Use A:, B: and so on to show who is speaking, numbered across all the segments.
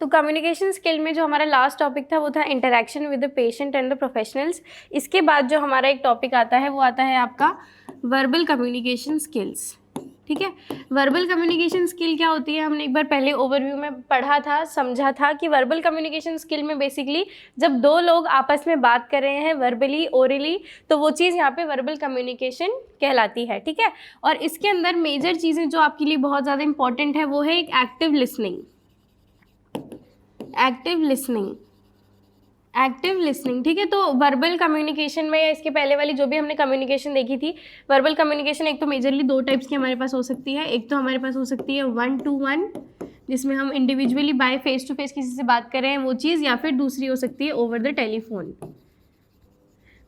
A: तो communication skill में जो हमारा लास्ट टॉपिक था वो था interaction with the patient and the professionals. इसके बाद जो हमारा एक टॉपिक आता है वो आता है आपका वर्बल कम्युनिकेशन स्किल्स। ठीक है, वर्बल कम्युनिकेशन स्किल क्या होती है, हमने एक बार पहले ओवरव्यू में पढ़ा था, समझा था कि वर्बल कम्युनिकेशन स्किल में बेसिकली जब दो लोग आपस में बात कर रहे हैं वर्बली ओरली, तो वो चीज़ यहाँ पे वर्बल कम्युनिकेशन कहलाती है। ठीक है, और इसके अंदर मेजर चीज़ें जो आपके लिए बहुत ज़्यादा इंपॉर्टेंट है वो है एक एक्टिव लिसनिंग। एक्टिव लिसनिंग ठीक है, तो वर्बल कम्युनिकेशन में या इसके पहले वाली जो भी हमने कम्युनिकेशन देखी थी, वर्बल कम्युनिकेशन एक तो मेजरली दो टाइप्स की हमारे पास हो सकती है। एक तो हमारे पास हो सकती है 1-to-1, जिसमें हम individually by face to face किसी से बात कर रहे हैं वो चीज़, या फिर दूसरी हो सकती है over the telephone.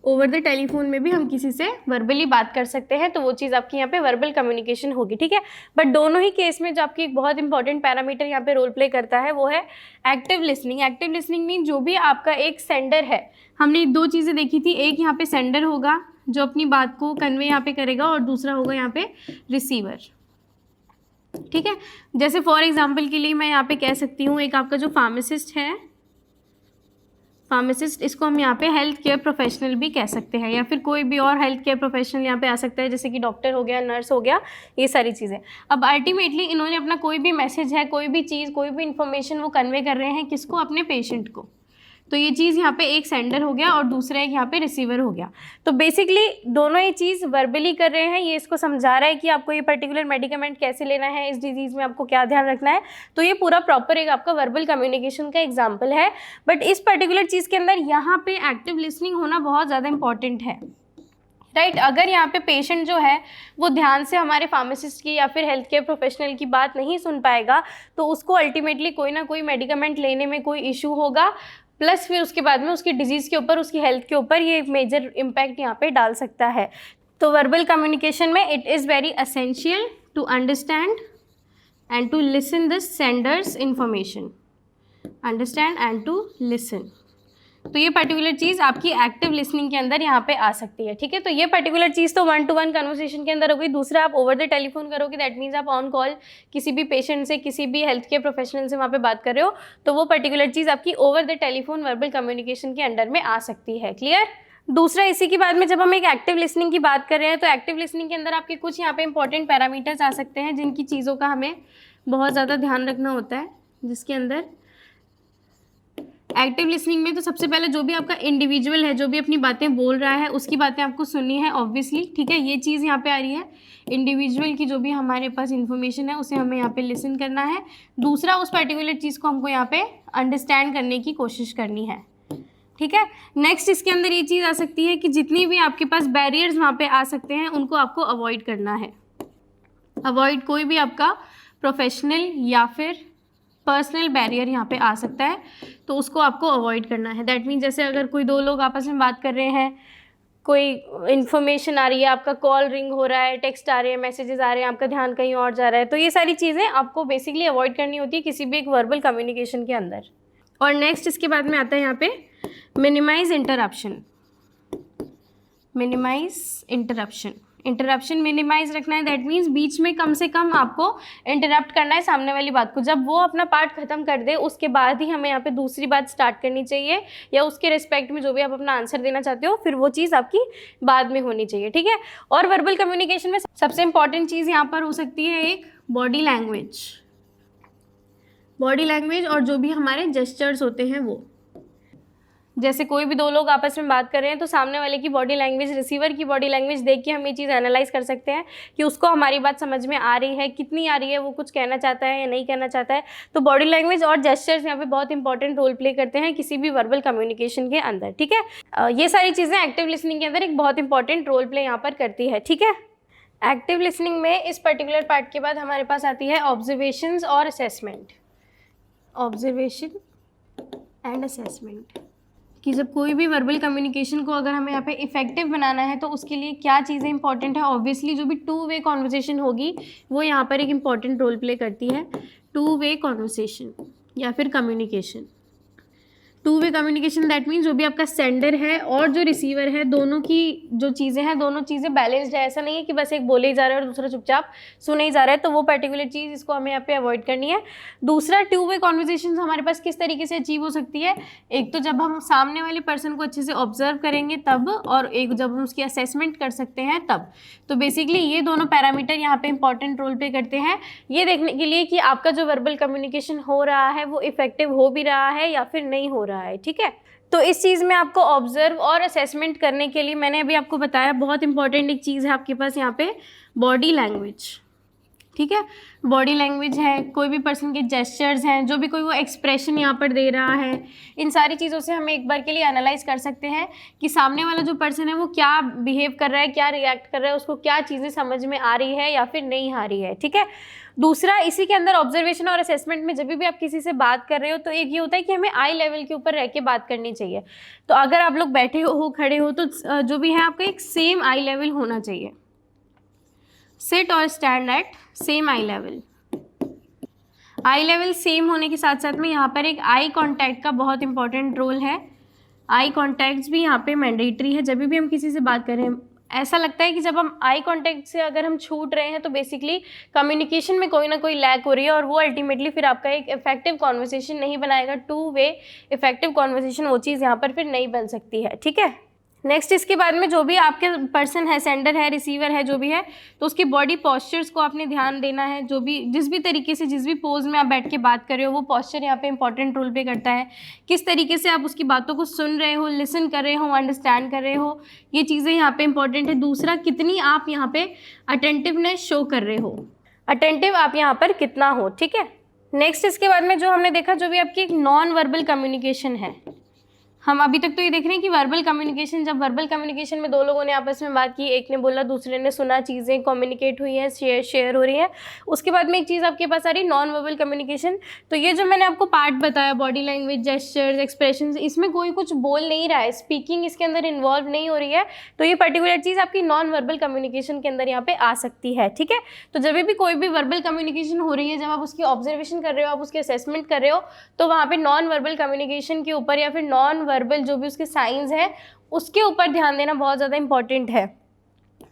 A: Over the telephone में भी हम किसी से वर्बली बात कर सकते हैं, तो वो चीज़ आपकी यहाँ पे वर्बल कम्युनिकेशन होगी। ठीक है, बट दोनों ही केस में जो आपकी एक बहुत इंपॉर्टेंट पैरामीटर यहाँ पे रोल प्ले करता है वो है active listening. Active listening mean जो भी आपका एक सेंडर है, हमने दो चीज़ें देखी थी, एक यहाँ पे सेंडर होगा जो अपनी बात को कन्वे यहाँ पे करेगा, और दूसरा होगा यहाँ पे रिसीवर। ठीक है, जैसे फॉर एग्जाम्पल के लिए मैं यहाँ पे कह सकती हूँ, एक आपका जो फार्मासिस्ट है, फार्मासिस्ट, इसको हम यहाँ पे हेल्थ केयर प्रोफेशनल भी कह सकते हैं, या फिर कोई भी और हेल्थ केयर प्रोफेशनल यहाँ पे आ सकता है, जैसे कि डॉक्टर हो गया, नर्स हो गया, ये सारी चीज़ें। अब अल्टीमेटली इन्होंने अपना कोई भी मैसेज है, कोई भी चीज़, कोई भी इन्फॉर्मेशन वो कन्वे कर रहे हैं किसको, अपने पेशेंट को। तो ये चीज़ यहाँ पे एक सेंडर हो गया और दूसरा एक यहाँ पे रिसीवर हो गया। तो बेसिकली दोनों ही चीज़ वर्बली कर रहे हैं, ये इसको समझा रहा है कि आपको ये पर्टिकुलर मेडिकामेंट कैसे लेना है, इस डिजीज़ में आपको क्या ध्यान रखना है। तो ये पूरा प्रॉपर एक आपका वर्बल कम्युनिकेशन का एग्जाम्पल है। बट इस पर्टिकुलर चीज़ के अंदर यहाँ पे एक्टिव लिसनिंग होना बहुत ज़्यादा इंपॉर्टेंट है। राइट, अगर यहाँ पे पेशेंट जो है वो ध्यान से हमारे फार्मासिस्ट की या फिर हेल्थ केयर प्रोफेशनल की बात नहीं सुन पाएगा, तो उसको अल्टीमेटली कोई ना कोई मेडिकामेंट लेने में कोई इशू होगा, प्लस फिर उसके बाद में उसकी डिजीज़ के ऊपर, उसकी हेल्थ के ऊपर ये मेजर इम्पैक्ट यहाँ पे डाल सकता है। तो वर्बल कम्युनिकेशन में it is very essential to understand and to listen the sender's information, understand and to listen. तो ये पर्टिकुलर चीज़ आपकी एक्टिव लिसनिंग के अंदर यहाँ पे आ सकती है। ठीक है, तो ये पर्टिकुलर चीज़ तो 1-to-1 कन्वर्सेशन के अंदर होगी। दूसरा, आप ओवर द टेलीफोन करोगे, दैट मीन्स आप ऑन कॉल किसी भी पेशेंट से, किसी भी हेल्थ केयर प्रोफेशनल से वहाँ पे बात कर रहे हो, तो वो पर्टिकुलर चीज़ आपकी over the telephone verbal communication के अंडर में आ सकती है। क्लियर? दूसरा, इसी के बाद में जब हम एक एक्टिव लिसनिंग की बात कर रहे हैं, तो एक्टिव लिसनिंग के अंदर आपके कुछ यहाँ पे इंपॉर्टेंट पैरामीटर्स आ सकते हैं, जिनकी चीज़ों का हमें बहुत ज़्यादा ध्यान रखना होता है। जिसके अंदर एक्टिव लिसनिंग में तो सबसे पहले जो भी आपका इंडिविजुअल है, जो भी अपनी बातें बोल रहा है, उसकी बातें आपको सुननी है ऑब्वियसली। ठीक है, ये चीज़ यहाँ पे आ रही है, इंडिविजुअल की जो भी हमारे पास इन्फॉर्मेशन है उसे हमें यहाँ पे लिसन करना है। दूसरा, उस पर्टिकुलर चीज़ को हमको यहाँ पे अंडरस्टैंड करने की कोशिश करनी है। ठीक है, नेक्स्ट इसके अंदर ये चीज़ आ सकती है कि जितनी भी आपके पास बैरियर्स वहाँ पे आ सकते हैं उनको आपको अवॉइड करना है। अवॉइड कोई भी आपका प्रोफेशनल या फिर पर्सनल बैरियर यहाँ पे आ सकता है, तो उसको आपको अवॉइड करना है। दैट मीन जैसे अगर कोई दो लोग आपस में बात कर रहे हैं, कोई इन्फॉर्मेशन आ रही है, आपका कॉल रिंग हो रहा है, टेक्स्ट आ रहे हैं, मैसेजेस आ रहे हैं, आपका ध्यान कहीं और जा रहा है, तो ये सारी चीज़ें आपको बेसिकली अवॉइड करनी होती है किसी भी एक वर्बल कम्युनिकेशन के अंदर। और नेक्स्ट इसके बाद में आता है यहाँ पे minimise interruption. Minimise interruption minimise रखना है। दैट मीन्स बीच में कम से कम आपको इंटरप्ट करना है सामने वाली बात को। जब वो अपना पार्ट खत्म कर दे उसके बाद ही हमें यहाँ पे दूसरी बात स्टार्ट करनी चाहिए, या उसके रिस्पेक्ट में जो भी आप अपना आंसर देना चाहते हो फिर वो चीज़ आपकी बाद में होनी चाहिए। ठीक है, और वर्बल कम्युनिकेशन में सबसे इंपॉर्टेंट चीज़ यहाँ पर हो सकती है एक बॉडी लैंग्वेज और जो भी हमारे जेस्चर्स होते हैं वो। जैसे कोई भी दो लोग आपस में बात कर रहे हैं तो सामने वाले की बॉडी लैंग्वेज, रिसीवर की बॉडी लैंग्वेज देख के हम ये चीज़ एनालाइज कर सकते हैं कि उसको हमारी बात समझ में आ रही है, कितनी आ रही है, वो कुछ कहना चाहता है या नहीं कहना चाहता है। तो बॉडी लैंग्वेज और जेस्चर्स यहाँ पे बहुत इंपॉर्टेंट रोल प्ले करते हैं किसी भी वर्बल कम्युनिकेशन के अंदर। ठीक है, ये सारी चीज़ें एक्टिव लिसनिंग के अंदर एक बहुत इंपॉर्टेंट रोल प्ले यहाँ पर करती है। ठीक है, एक्टिव लिसनिंग में इस पर्टिकुलर पार्ट के बाद हमारे पास आती है ऑब्जर्वेशंस और असेसमेंट। ऑब्जर्वेशन एंड असेसमेंट कि जब कोई भी वर्बल कम्युनिकेशन को अगर हमें यहाँ पे इफेक्टिव बनाना है तो उसके लिए क्या चीज़ें इंपॉर्टेंट है। ऑब्वियसली जो भी 2-वे कॉन्वर्सेशन होगी वो यहाँ पर एक इम्पॉर्टेंट रोल प्ले करती है। 2-वे कॉन्वर्सेशन या फिर communication. Two way communication that means जो भी आपका सेंडर है और जो रिसीवर है दोनों की जो चीज़ें हैं दोनों चीज़ें बैलेंस्ड है। ऐसा नहीं है कि बस एक बोले ही जा रहा है और दूसरा चुपचाप सुने ही जा रहा है, तो वो पर्टिकुलर चीज़ इसको हमें यहाँ पे अवॉइड करनी है। दूसरा, टू वे कॉन्वर्जेशन हमारे पास किस तरीके से अचीव हो सकती है, एक तो जब हम सामने वाले पर्सन को अच्छे से ऑब्जर्व करेंगे तब, और एक जब हम उसकी असेसमेंट कर सकते हैं तब। तो बेसिकली ये दोनों पैरामीटर यहाँ पे इंपॉर्टेंट रोल प्ले करते हैं ये देखने के लिए कि आपका जो वर्बल कम्युनिकेशन हो रहा है वो इफेक्टिव हो भी रहा है या फिर नहीं हो रहा है। ठीक है, तो इस चीज़ में आपको ऑब्जर्व और असेसमेंट करने के लिए मैंने अभी आपको बताया बहुत इंपॉर्टेंट एक चीज़ है आपके पास यहाँ पे, बॉडी लैंग्वेज। ठीक है, बॉडी लैंग्वेज है, कोई भी पर्सन के जेस्चर्स हैं, जो भी कोई वो एक्सप्रेशन यहाँ पर दे रहा है, इन सारी चीज़ों से हम एक बार के लिए एनालाइज कर सकते हैं कि सामने वाला जो पर्सन है वो क्या बिहेव कर रहा है, क्या रिएक्ट कर रहा है, उसको क्या चीज़ें समझ में आ रही है या फिर नहीं आ रही है। ठीक है, दूसरा, इसी के अंदर ऑब्जर्वेशन और असेसमेंट में जब भी आप किसी से बात कर रहे हो तो एक ये होता है कि हमें आई लेवल के ऊपर रह के बात करनी चाहिए। तो अगर आप लोग बैठे हो, खड़े हो, तो जो भी है आपका एक सेम आई लेवल होना चाहिए। सिट और stand at same I level. I level same होने के साथ साथ में यहाँ पर एक आई कांटेक्ट का बहुत इंपॉर्टेंट रोल है। आई कांटेक्ट भी यहाँ पे मैंडेटरी है जब भी हम किसी से बात कर रहे हैं। ऐसा लगता है कि जब हम आई कांटेक्ट से अगर हम छूट रहे हैं तो बेसिकली कम्युनिकेशन में कोई ना कोई लैक हो रही है और वो अल्टीमेटली फिर आपका एक इफेक्टिव कॉन्वर्सेशन नहीं बनाएगा। टू वे इफेक्टिव कॉन्वर्सेशन वो चीज़ यहाँ पर फिर नहीं बन सकती है। ठीक है, नेक्स्ट, इसके बाद में जो भी आपके पर्सन है, सेंडर है, रिसीवर है, जो भी है, तो उसकी बॉडी पॉस्चर्स को आपने ध्यान देना है। जो भी जिस भी तरीके से जिस भी पोज में आप बैठ के बात कर रहे हो वो पॉस्चर यहाँ पे इंपॉर्टेंट रोल प्ले करता है। किस तरीके से आप उसकी बातों को सुन रहे हो, लिसन कर रहे हो, अंडरस्टैंड कर रहे हो, ये चीज़ें यहाँ पे इंपॉर्टेंट है। दूसरा, कितनी आप यहाँ पे अटेंटिवनेस शो कर रहे हो, अटेंटिव आप यहाँ पर कितना हो। ठीक है, नेक्स्ट, इसके बाद में जो हमने देखा जो भी आपकी एक नॉन वर्बल कम्युनिकेशन है, हम अभी तक तो ये देख रहे हैं कि वर्बल कम्युनिकेशन, जब वर्बल कम्युनिकेशन में दो लोगों ने आपस में बात की, एक ने बोला, दूसरे ने सुना, चीज़ें कम्युनिकेट हुई हैं, शेयर हो रही है। उसके बाद में एक चीज़ आपके पास आ रही नॉन वर्बल कम्युनिकेशन। तो ये जो मैंने आपको पार्ट बताया, बॉडी लैंग्वेज, जेस्चर्स, एक्सप्रेशंस, इसमें कोई कुछ बोल नहीं रहा है, स्पीकिंग इसके अंदर इन्वॉल्व नहीं हो रही है, तो ये पर्टिकुलर चीज़ आपकी नॉन वर्बल कम्युनिकेशन के अंदर यहाँ पे आ सकती है। ठीक है, तो जब भी कोई भी वर्बल कम्युनिकेशन हो रही है, जब आप उसकी ऑब्जर्वेशन कर रहे हो, आप उसकी असेसमेंट कर रहे हो, तो वहाँ पे नॉन वर्बल कम्युनिकेशन के ऊपर या फिर नॉन वर्बल जो भी उसके साइंस हैं उसके ऊपर ध्यान देना बहुत ज़्यादा इंपॉर्टेंट है।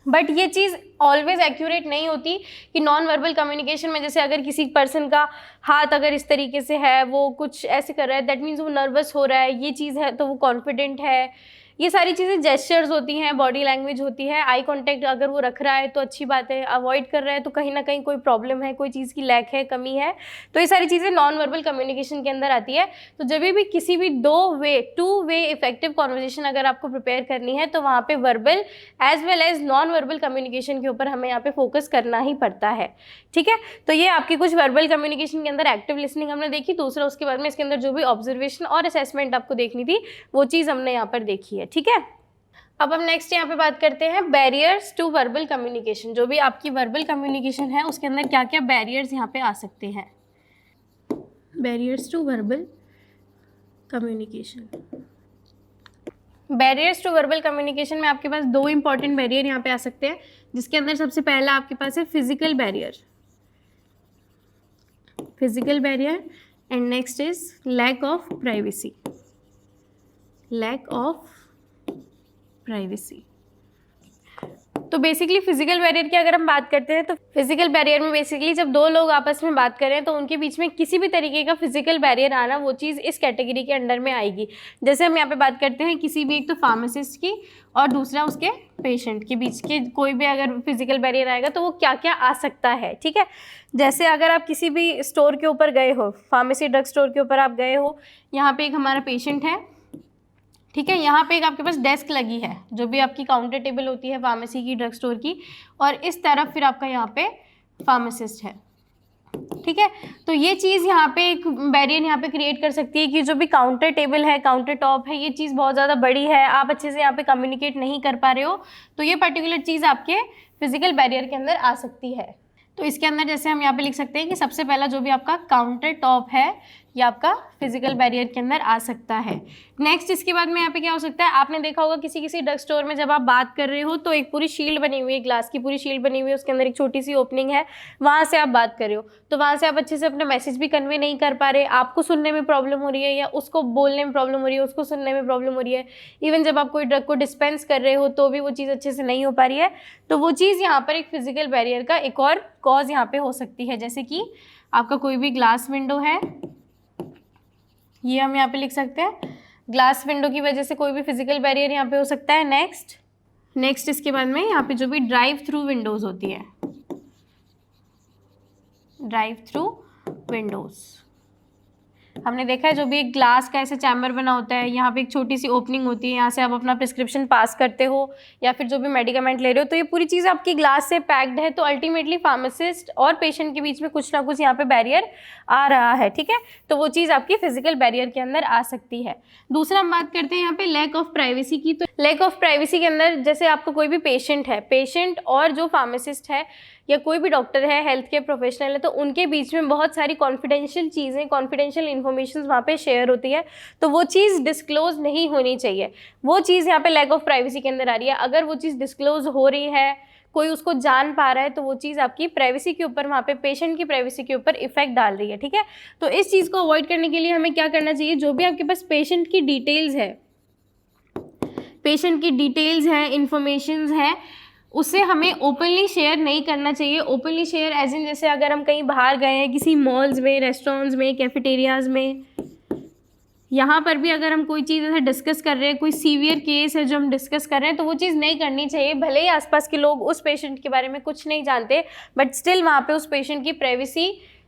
A: बट ये चीज़ ऑलवेज एक्यूरेट नहीं होती कि नॉन वर्बल कम्युनिकेशन में जैसे अगर किसी पर्सन का हाथ अगर इस तरीके से है, वो कुछ ऐसे कर रहा है, दैट मीन्स वो नर्वस हो रहा है, ये चीज़ है तो वो कॉन्फिडेंट है। ये सारी चीज़ें जेस्चर्स होती हैं, बॉडी लैंग्वेज होती है। आई कांटेक्ट अगर वो रख रहा है तो अच्छी बात है, अवॉइड कर रहा है तो कहीं ना कहीं कोई प्रॉब्लम है, कोई चीज़ की लैक है, कमी है। तो ये सारी चीज़ें नॉन वर्बल कम्युनिकेशन के अंदर आती है। तो जब भी किसी भी टू वे इफेक्टिव कॉन्वर्जेशन अगर आपको प्रिपेयर करनी है तो वहाँ पे verbal as well as non verbal communication के ऊपर हमें यहाँ पे फोकस करना ही पड़ता है। ठीक है, तो ये आपकी कुछ वर्बल कम्युनिकेशन के अंदर एक्टिव लिसनिंग हमने देखी। दूसरा, उसके बाद में इसके अंदर जो भी ऑब्जर्वेशन और असेसमेंट आपको देखनी थी वो चीज़ हमने यहाँ पर देखी है। ठीक है, अब हम नेक्स्ट यहाँ पे बात करते हैं बैरियर्स टू वर्बल कम्युनिकेशन। जो भी आपकी वर्बल कम्युनिकेशन है उसके अंदर क्या क्या बैरियर्स यहाँ पे आ सकते हैं। Barriers to verbal communication, barriers to verbal communication में आपके पास दो इंपॉर्टेंट बैरियर यहाँ पे आ सकते हैं, जिसके अंदर सबसे पहला आपके पास है physical barrier, physical barrier, and next is lack of privacy, lack of privacy. तो बेसिकली फिजिकल बैरियर की अगर हम बात करते हैं तो फिजिकल बैरियर में बेसिकली जब दो लोग आपस में बात करें तो उनके बीच में किसी भी तरीके का फिजिकल बैरियर आना, वो चीज़ इस कैटेगरी के अंडर में आएगी। जैसे हम यहाँ पे बात करते हैं किसी भी एक तो फार्मासिस्ट की और दूसरा उसके पेशेंट के बीच के कोई भी अगर फिजिकल बैरियर आएगा तो वो क्या क्या आ सकता है। ठीक है, जैसे अगर आप किसी भी स्टोर के ऊपर गए हो, फार्मेसी ड्रग स्टोर के ऊपर आप गए हो, यहाँ पे एक हमारा पेशेंट है, ठीक है, यहाँ पे एक आपके पास डेस्क लगी है जो भी आपकी काउंटर टेबल होती है फार्मेसी की, ड्रग स्टोर की, और इस तरफ फिर आपका यहाँ पे फार्मासिस्ट है। ठीक है, तो ये चीज़ यहाँ पे एक बैरियर यहाँ पे क्रिएट कर सकती है कि जो भी काउंटर टेबल है, काउंटर टॉप है, ये चीज़ बहुत ज़्यादा बड़ी है, आप अच्छे से यहाँ पे कम्युनिकेट नहीं कर पा रहे हो, तो ये पर्टिकुलर चीज़ आपके फिजिकल बैरियर के अंदर आ सकती है। तो इसके अंदर जैसे हम यहाँ पे लिख सकते हैं कि सबसे पहला जो भी आपका काउंटर टॉप है, ये आपका फिजिकल बैरियर के अंदर आ सकता है। नेक्स्ट इसके बाद में यहाँ पे क्या हो सकता है, आपने देखा होगा किसी ड्रग स्टोर में जब आप बात कर रहे हो तो एक पूरी शील्ड बनी हुई है, ग्लास की पूरी शील्ड बनी हुई है, उसके अंदर एक छोटी सी ओपनिंग है, वहाँ से आप बात कर रहे हो, तो वहाँ से आप अच्छे से अपना मैसेज भी कन्वे नहीं कर पा रहे, आपको सुनने में प्रॉब्लम हो रही है या उसको बोलने में प्रॉब्लम हो रही है, उसको सुनने में प्रॉब्लम हो रही है, इवन जब आप कोई ड्रग को डिस्पेंस कर रहे हो तो भी वो चीज़ अच्छे से नहीं हो पा रही है, तो वो चीज़ यहाँ पर एक फिजिकल बैरियर का एक और कॉज यहाँ पे हो सकती है। जैसे कि आपका कोई भी ग्लास विंडो है, ये हम यहाँ पे लिख सकते हैं, ग्लास विंडो की वजह से कोई भी फिजिकल बैरियर यहाँ पे हो सकता है। नेक्स्ट इसके बाद में यहाँ पे जो भी ड्राइव थ्रू विंडोज़ होती है, ड्राइव थ्रू विंडोज़ हमने देखा है, जो भी एक ग्लास का ऐसे चैम्बर बना होता है, यहाँ पे एक छोटी सी ओपनिंग होती है, यहाँ से आप अपना प्रिस्क्रिप्शन पास करते हो या फिर जो भी मेडिकामेंट ले रहे हो, तो ये पूरी चीज़ आपकी ग्लास से पैक्ड है, तो अल्टीमेटली फार्मासिस्ट और पेशेंट के बीच में कुछ ना कुछ यहाँ पे बैरियर आ रहा है, ठीक है, तो वो चीज़ आपकी फिजिकल बैरियर के अंदर आ सकती है। दूसरा हम बात करते हैं यहाँ पे लैक ऑफ प्राइवेसी की। तो लैक ऑफ प्राइवेसी के अंदर जैसे आपको कोई भी पेशेंट है, पेशेंट और जो फार्मासिस्ट है या कोई भी डॉक्टर है, हेल्थ केयर प्रोफेशनल है, तो उनके बीच में बहुत सारी कॉन्फिडेंशियल चीज़ें, कॉन्फिडेंशियल इन्फॉर्मेशन वहाँ पे शेयर होती है, तो वो चीज़ डिस्क्लोज नहीं होनी चाहिए, वो चीज़ यहाँ पे लैक ऑफ प्राइवेसी के अंदर आ रही है। अगर वो चीज़ डिस्क्लोज हो रही है, कोई उसको जान पा रहा है, तो वो चीज़ आपकी प्राइवेसी के ऊपर, वहाँ पे पेशेंट की प्राइवेसी के ऊपर इफेक्ट डाल रही है, ठीक है। तो इस चीज़ को अवॉइड करने के लिए हमें क्या करना चाहिए, जो भी आपके पास पेशेंट की डिटेल्स है, पेशेंट की डिटेल्स हैं, इन्फॉर्मेशंस हैं, उसे हमें ओपनली शेयर नहीं करना चाहिए। ओपनली शेयर एज इन, जैसे अगर हम कहीं बाहर गए हैं, किसी मॉल्स में, रेस्टोरेंट्स में, कैफेटेरियाज़ में, यहाँ पर भी अगर हम कोई चीज़ ऐसे डिस्कस कर रहे हैं, कोई सीवियर केस है जो हम डिस्कस कर रहे हैं, तो वो चीज़ नहीं करनी चाहिए। भले ही आसपास के लोग उस पेशेंट के बारे में कुछ नहीं जानते, बट स्टिल वहाँ पे उस पेशेंट की प्राइवेसी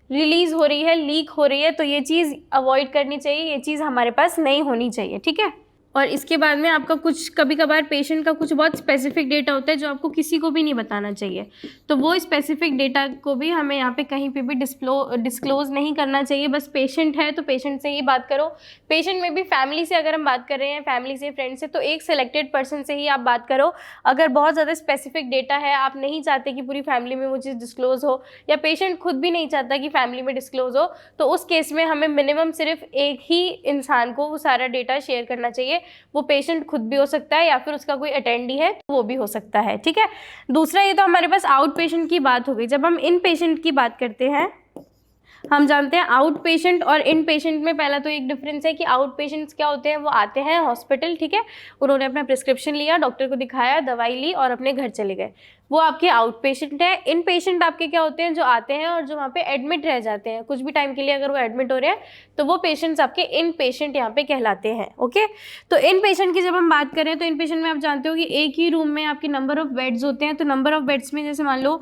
A: रिलीज़ हो रही है, लीक हो रही है, तो ये चीज़ अवॉइड करनी चाहिए, ये चीज़ हमारे पास नहीं होनी चाहिए, ठीक है। और इसके बाद में आपका कुछ कभी कभार पेशेंट का कुछ बहुत स्पेसिफिक डेटा होता है जो आपको किसी को भी नहीं बताना चाहिए, तो वो स्पेसिफिक डेटा को भी हमें यहाँ पे कहीं पे भी डिस्क्लोज नहीं करना चाहिए। बस पेशेंट है तो पेशेंट से ही बात करो। पेशेंट में भी फैमिली से अगर हम बात कर रहे हैं, फैमिली से, फ्रेंड से, तो एक सिलेक्टेड पर्सन से ही आप बात करो। अगर बहुत ज़्यादा स्पेसिफिक डेटा है, आप नहीं चाहते कि पूरी फैमिली में वो चीज़ डिस्क्लोज हो, या पेशेंट खुद भी नहीं चाहता कि फैमिली में डिस्क्लोज हो, तो उस केस में हमें मिनिमम सिर्फ एक ही इंसान को वो सारा डेटा शेयर करना चाहिए। वो पेशेंट खुद भी हो सकता है या फिर उसका कोई अटेंडी है तो वो भी हो सकता है, ठीक है। दूसरा, ये तो हमारे पास आउट पेशेंट की बात हो गई। जब हम इन पेशेंट की बात करते हैं, हम जानते हैं आउट पेशेंट और इन पेशेंट में पहला तो एक डिफरेंस है कि आउट पेशेंट्स क्या होते हैं, वो आते हैं हॉस्पिटल, ठीक है, उन्होंने अपना प्रिस्क्रिप्शन लिया, डॉक्टर को दिखाया, दवाई ली और अपने घर चले गए, वो आपके आउट पेशेंट है। इन पेशेंट आपके क्या होते हैं, जो आते हैं और जो वहाँ पे एडमिट रह जाते हैं कुछ भी टाइम के लिए, अगर वो एडमिट हो रहे हैं तो वो पेशेंट्स आपके इन पेशेंट यहाँ पे कहलाते हैं, ओके। तो इन पेशेंट की जब हम बात करें तो इन पेशेंट में आप जानते हो कि एक ही रूम में आपके नंबर ऑफ बेड्स होते हैं, तो नंबर ऑफ बेड्स में जैसे मान लो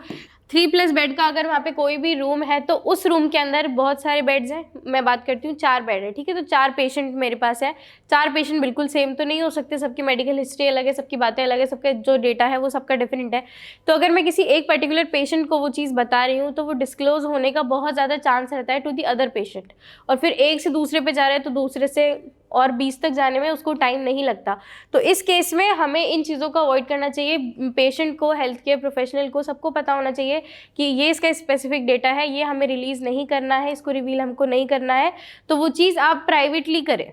A: 3+ बेड का अगर वहाँ पे कोई भी रूम है, तो उस रूम के अंदर बहुत सारे बेड्स हैं, मैं बात करती हूँ 4 बेड है, ठीक है, तो 4 पेशेंट मेरे पास है। 4 पेशेंट बिल्कुल सेम तो नहीं हो सकते, सबकी मेडिकल हिस्ट्री अलग है, सबकी बातें अलग है, सबका जो डेटा है वो सबका डिफरेंट है। तो अगर मैं किसी एक पर्टिकुलर पेशेंट को वो चीज़ बता रही हूँ, तो वो डिस्क्लोज होने का बहुत ज़्यादा चांस रहता है टू दी अदर पेशेंट, और फिर एक से दूसरे पे जा रहा है तो दूसरे से और 20 तक जाने में उसको टाइम नहीं लगता। तो इस केस में हमें इन चीज़ों को अवॉइड करना चाहिए। पेशेंट को, हेल्थ केयर प्रोफेशनल को, सबको पता होना चाहिए कि ये इसका स्पेसिफिक डेटा है, ये हमें रिलीज़ नहीं करना है, इसको रिवील हमको नहीं करना है, तो वो चीज़ आप प्राइवेटली करें,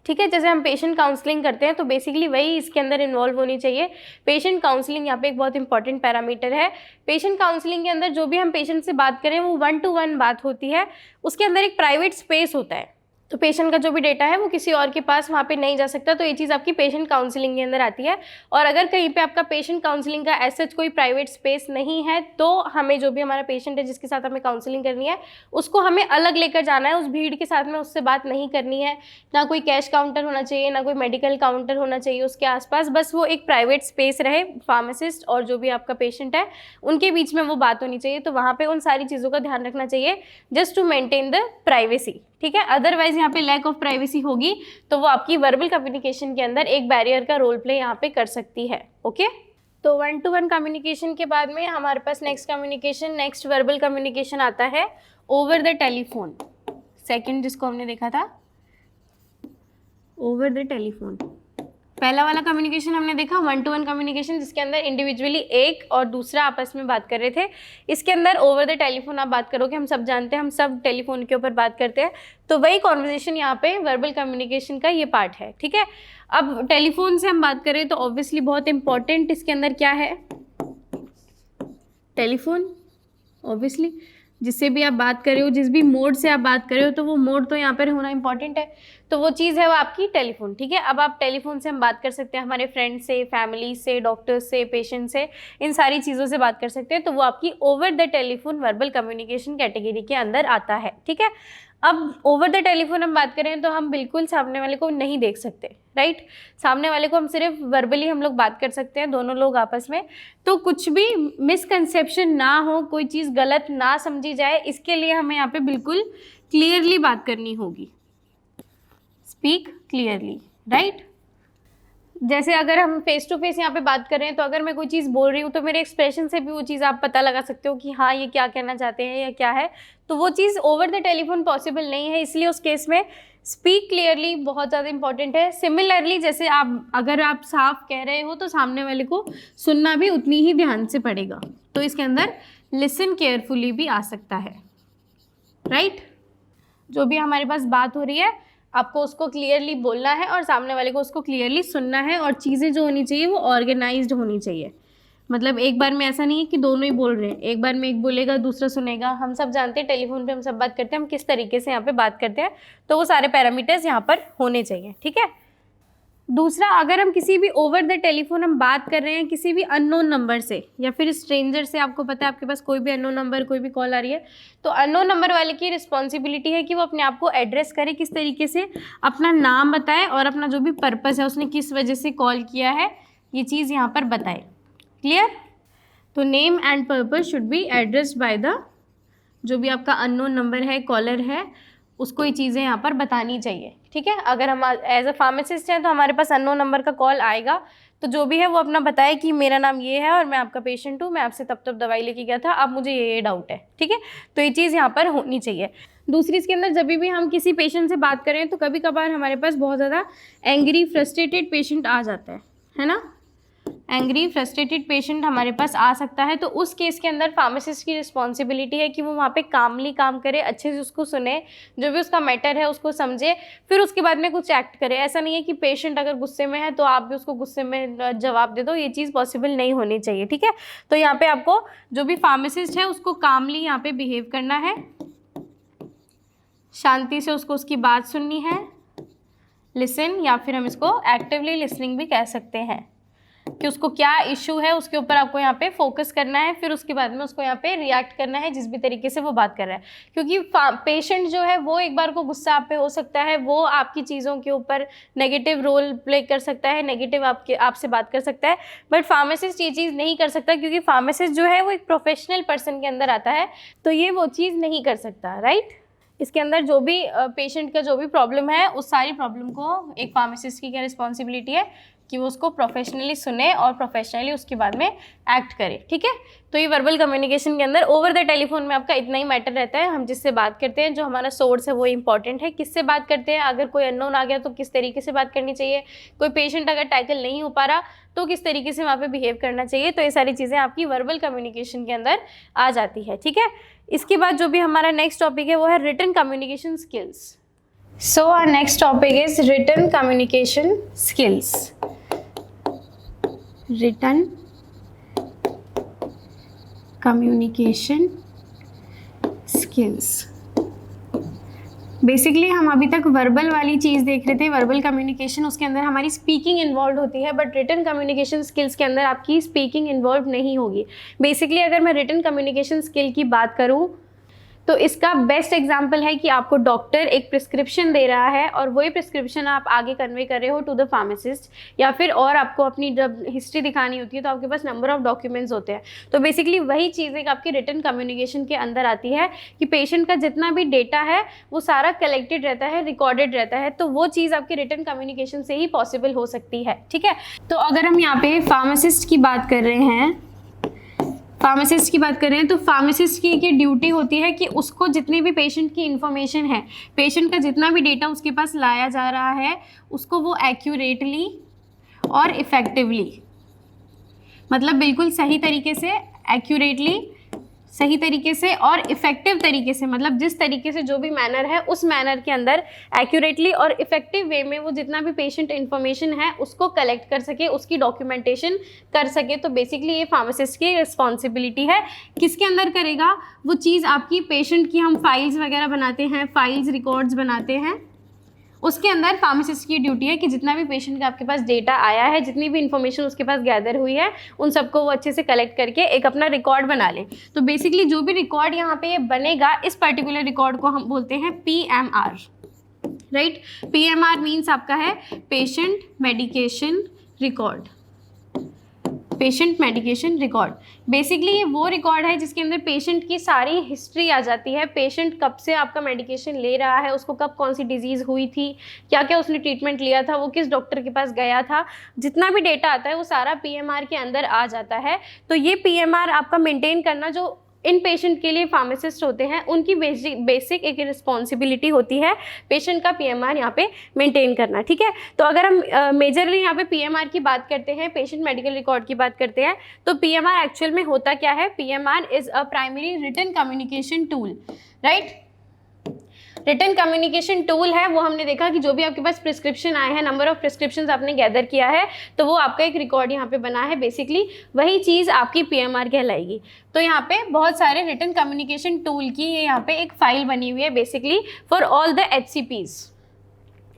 A: ठीक है। जैसे हम पेशेंट काउंसलिंग करते हैं तो बेसिकली वही इसके अंदर इन्वॉल्व होनी चाहिए। पेशेंट काउंसलिंग यहाँ पे एक बहुत इंपॉर्टेंट पैरामीटर है। पेशेंट काउंसलिंग के अंदर जो भी हम पेशेंट से बात करें वो 1-to-1 बात होती है, उसके अंदर एक प्राइवेट स्पेस होता है, तो पेशेंट का जो भी डेटा है वो किसी और के पास वहाँ पे नहीं जा सकता, तो ये चीज़ आपकी पेशेंट काउंसलिंग के अंदर आती है। और अगर कहीं पे आपका पेशेंट काउंसलिंग का ऐसा कोई प्राइवेट स्पेस नहीं है, तो हमें जो भी हमारा पेशेंट है जिसके साथ हमें काउंसलिंग करनी है, उसको हमें अलग लेकर जाना है, उस भीड़ के साथ में उससे बात नहीं करनी है। ना कोई कैश काउंटर होना चाहिए, ना कोई मेडिकल काउंटर होना चाहिए उसके आसपास, बस वो एक प्राइवेट स्पेस रहे, फार्मासिस्ट और जो भी आपका पेशेंट है उनके बीच में वो बात होनी चाहिए। तो वहाँ पे उन सारी चीज़ों का ध्यान रखना चाहिए just to maintain the privacy, ठीक है। अदरवाइज यहाँ पे लैक ऑफ प्राइवेसी होगी तो वो आपकी वर्बल कम्युनिकेशन के अंदर एक बैरियर का रोल प्ले यहाँ पे कर सकती है, ओके। तो 1-to-1 कम्युनिकेशन के बाद में हमारे पास नेक्स्ट वर्बल कम्युनिकेशन आता है ओवर द टेलीफोन। सेकंड जिसको हमने देखा था ओवर द टेलीफोन, पहला वाला कम्युनिकेशन हमने देखा 1 to 1 कम्युनिकेशन, जिसके अंदर इंडिविजुअली एक और दूसरा आपस में बात कर रहे थे। इसके अंदर ओवर द टेलीफोन आप बात करोगे, हम सब जानते हैं, हम सब टेलीफोन के ऊपर बात करते हैं, तो वही कॉन्वर्जेशन यहाँ पे वर्बल कम्युनिकेशन का ये पार्ट है, ठीक है। अब टेलीफोन से हम बात करें तो ऑब्वियसली बहुत इंपॉर्टेंट इसके अंदर क्या है, टेलीफोन। ऑब्वियसली जिससे भी आप बात कर रहे हो, जिस भी मोड से आप बात कर रहे हो, तो वो मोड तो यहाँ पर होना इंपॉर्टेंट है, तो वो चीज़ है वो आपकी टेलीफोन, ठीक है। अब आप टेलीफोन से हम बात कर सकते हैं हमारे फ्रेंड से, फैमिली से, डॉक्टर्स से, पेशेंट से, इन सारी चीज़ों से बात कर सकते हैं, तो वो आपकी over the telephone verbal communication category के अंदर आता है, ठीक है। अब ओवर द टेलीफोन हम बात करें तो हम बिल्कुल सामने वाले को नहीं देख सकते, राइट। सामने वाले को हम सिर्फ वर्बली हम लोग बात कर सकते हैं, दोनों लोग आपस में, तो कुछ भी मिसकंसेप्शन ना हो, कोई चीज़ गलत ना समझी जाए, इसके लिए हमें यहाँ पे बिल्कुल क्लियरली बात करनी होगी, स्पीक क्लियरली, राइट। जैसे अगर हम फेस टू फेस यहाँ पे बात कर रहे हैं, तो अगर मैं कोई चीज़ बोल रही हूँ तो मेरे एक्सप्रेशन से भी वो चीज़ आप पता लगा सकते हो कि हाँ ये क्या कहना चाहते हैं या क्या है, तो वो चीज़ ओवर द टेलीफोन पॉसिबल नहीं है, इसलिए उस केस में स्पीक क्लियरली बहुत ज़्यादा इंपॉर्टेंट है। सिमिलरली जैसे अगर आप साफ कह रहे हो तो सामने वाले को सुनना भी उतनी ही ध्यान से पड़ेगा, तो इसके अंदर लिसन केयरफुली भी आ सकता है, राइट। जो भी हमारे पास बात हो रही है आपको उसको क्लियरली बोलना है और सामने वाले को उसको क्लियरली सुनना है, और चीज़ें जो होनी चाहिए वो ऑर्गेनाइज्ड होनी चाहिए। मतलब एक बार में ऐसा नहीं है कि दोनों ही बोल रहे हैं, एक बार में एक बोलेगा दूसरा सुनेगा। हम सब जानते हैं टेलीफोन पे हम सब बात करते हैं, हम किस तरीके से यहाँ पे बात करते हैं, तो वो सारे पैरामीटर्स यहाँ पर होने चाहिए, ठीक है। दूसरा, अगर हम किसी भी ओवर द टेलीफोन हम बात कर रहे हैं किसी भी अननोन नंबर से या फिर स्ट्रेंजर से, आपको पता है आपके पास कोई भी अननोन नंबर, कोई भी कॉल आ रही है, तो अननोन नंबर वाले की रिस्पॉन्सिबिलिटी है कि वो अपने आप को एड्रेस करे, किस तरीके से अपना नाम बताए और अपना जो भी पर्पस है, उसने किस वजह से कॉल किया है, ये चीज़ यहाँ पर बताए। क्लियर? तो name and purpose should be addressed by the, जो भी आपका अननोन नंबर है, कॉलर है, उसको ये चीज़ें यहाँ पर बतानी चाहिए, ठीक है। अगर हम एज अ फार्मासिस्ट हैं तो हमारे पास अननोन नंबर का कॉल आएगा, तो जो भी है वो अपना बताए कि मेरा नाम ये है और मैं आपका पेशेंट हूँ, मैं आपसे तब तब दवाई लेके गया था, अब मुझे ये डाउट है, ठीक है। तो ये चीज़ यहाँ पर होनी चाहिए। दूसरी, इसके अंदर जब भी हम किसी पेशेंट से बात करें तो कभी कभार हमारे पास बहुत ज़्यादा एंग्री फ्रस्ट्रेटेड पेशेंट आ जाता है ना। एंग्री फ्रस्ट्रेटेड पेशेंट हमारे पास आ सकता है, तो उस केस के अंदर फार्मासिस्ट की रिस्पॉन्सिबिलिटी है कि वो वहाँ पे कामली काम करे, अच्छे से उसको सुने, जो भी उसका मैटर है उसको समझे, फिर उसके बाद में कुछ एक्ट करे। ऐसा नहीं है कि पेशेंट अगर गुस्से में है तो आप भी उसको गुस्से में जवाब दे दो, ये चीज़ पॉसिबल नहीं होनी चाहिए, ठीक है। तो यहाँ पे आपको जो भी फार्मासिस्ट है उसको कामली यहाँ पे बिहेव करना है, शांति से उसको उसकी बात सुननी है, लिसन, या फिर हम इसको एक्टिवली लिसनिंग भी कह सकते हैं, कि उसको क्या इशू है उसके ऊपर आपको यहाँ पे फोकस करना है, फिर उसके बाद में उसको यहाँ पे रिएक्ट करना है जिस भी तरीके से वो बात कर रहा है। क्योंकि पेशेंट जो है वो एक बार को गुस्सा आप पे हो सकता है, वो आपकी चीज़ों के ऊपर नेगेटिव रोल प्ले कर सकता है, नेगेटिव आपसे बात कर सकता है, बट फार्मासिस्ट ये चीज़ नहीं कर सकता, क्योंकि फार्मासिस्ट जो है वो एक प्रोफेशनल पर्सन के अंदर आता है, तो ये वो चीज़ नहीं कर सकता, राइट। इसके अंदर जो भी पेशेंट का जो भी प्रॉब्लम है, उस सारी प्रॉब्लम को एक फार्मासिस्ट की क्या रिस्पॉन्सिबिलिटी है कि वो उसको प्रोफेशनली सुने और प्रोफेशनली उसके बाद में एक्ट करे, ठीक है। तो ये वर्बल कम्युनिकेशन के अंदर ओवर द टेलीफोन में आपका इतना ही मैटर रहता है, हम जिससे बात करते हैं, जो हमारा सोर्स है वो इंपॉर्टेंट है, किससे बात करते हैं, अगर कोई अननोन आ गया तो किस तरीके से बात करनी चाहिए, कोई पेशेंट अगर टैकल नहीं हो पा रहा तो किस तरीके से वहाँ पे बिहेव करना चाहिए, तो ये सारी चीज़ें आपकी वर्बल कम्युनिकेशन के अंदर आ जाती है, ठीक है। इसके बाद जो भी हमारा नेक्स्ट टॉपिक है वो है written communication skills. So our next topic is written communication skills. Written communication skills. Basically हम अभी तक वर्बल वाली चीज़ देख रहे थे, वर्बल कम्युनिकेशन, उसके अंदर हमारी स्पीकिंग इन्वॉल्व होती है, बट रिटन कम्युनिकेशन स्किल्स के अंदर आपकी स्पीकिंग इन्वॉल्व नहीं होगी। बेसिकली अगर मैं रिटन कम्युनिकेशन स्किल की बात करूँ तो इसका बेस्ट एग्जाम्पल है कि आपको डॉक्टर एक प्रिस्क्रिप्शन दे रहा है और वही प्रिस्क्रिप्शन आप आगे कन्वे कर रहे हो टू द फार्मासिस्ट, या फिर और आपको अपनी जब हिस्ट्री दिखानी होती है तो आपके पास नंबर ऑफ डॉक्यूमेंट्स होते हैं। तो बेसिकली वही चीज़ एक आपकी रिटन कम्युनिकेशन के अंदर आती है कि पेशेंट का जितना भी डेटा है वो सारा कलेक्टेड रहता है, रिकॉर्डेड रहता है, तो वो चीज़ आपकी रिटन कम्युनिकेशन से ही पॉसिबल हो सकती है, ठीक है। तो अगर हम यहाँ पे फार्मासिस्ट की बात कर रहे हैं, तो फार्मासिस्ट की एक ड्यूटी होती है कि उसको जितनी भी पेशेंट की इन्फॉर्मेशन है, पेशेंट का जितना भी डेटा उसके पास लाया जा रहा है, उसको वो एक्यूरेटली और इफ़ेक्टिवली, मतलब बिल्कुल सही तरीके से, एक्यूरेटली, सही तरीके से और इफ़ेक्टिव तरीके से, मतलब जिस तरीके से जो भी मैनर है उस मैनर के अंदर एक्यूरेटली और इफ़ेक्टिव वे में वो जितना भी पेशेंट इन्फॉर्मेशन है उसको कलेक्ट कर सके, उसकी डॉक्यूमेंटेशन कर सके। तो बेसिकली ये फार्मासिस्ट की रिस्पॉन्सिबिलिटी है। किसके अंदर करेगा? वो चीज़ आपकी पेशेंट की हम फाइल्स वगैरह बनाते हैं, फाइल्स रिकॉर्ड्स बनाते हैं, उसके अंदर फार्मासिस्ट की ड्यूटी है कि जितना भी पेशेंट का आपके पास डेटा आया है, जितनी भी इन्फॉर्मेशन उसके पास गैदर हुई है, उन सबको वो अच्छे से कलेक्ट करके एक अपना रिकॉर्ड बना ले। तो बेसिकली जो भी रिकॉर्ड यहाँ पे बनेगा, इस पर्टिकुलर रिकॉर्ड को हम बोलते हैं PMR, राइट। PMR मीन्स आपका है patient medication record, patient medication record. Basically ये वो रिकॉर्ड है जिसके अंदर पेशेंट की सारी हिस्ट्री आ जाती है, पेशेंट कब से आपका मेडिकेशन ले रहा है, उसको कब कौन सी डिजीज़ हुई थी, क्या क्या उसने ट्रीटमेंट लिया था, वो किस डॉक्टर के पास गया था, जितना भी डेटा आता है वो सारा PMR के अंदर आ जाता है। तो ये PMR आपका मेंटेन करना जो इन पेशेंट के लिए फार्मासिस्ट होते हैं, उनकी बेसिक एक रिस्पॉन्सिबिलिटी होती है पेशेंट का PMR यहाँ पे मेंटेन करना, ठीक है। तो अगर हम मेजरली यहाँ पे PMR की बात करते हैं, पेशेंट मेडिकल रिकॉर्ड की बात करते हैं, तो PMR एक्चुअल में होता क्या है? PMR is a primary written communication tool, right. Written communication tool है, वो हमने देखा कि जो भी आपके पास प्रिस्क्रिप्शन आए हैं, नंबर ऑफ प्रिस्क्रिप्शंस आपने गैदर किया है, तो वो आपका एक रिकॉर्ड यहाँ पे बना है। बेसिकली वही चीज़ आपकी PMR कहलाएगी। तो यहाँ पे बहुत सारे रिटन कम्युनिकेशन टूल की यहाँ पे एक फाइल बनी हुई है basically for all the HCPs।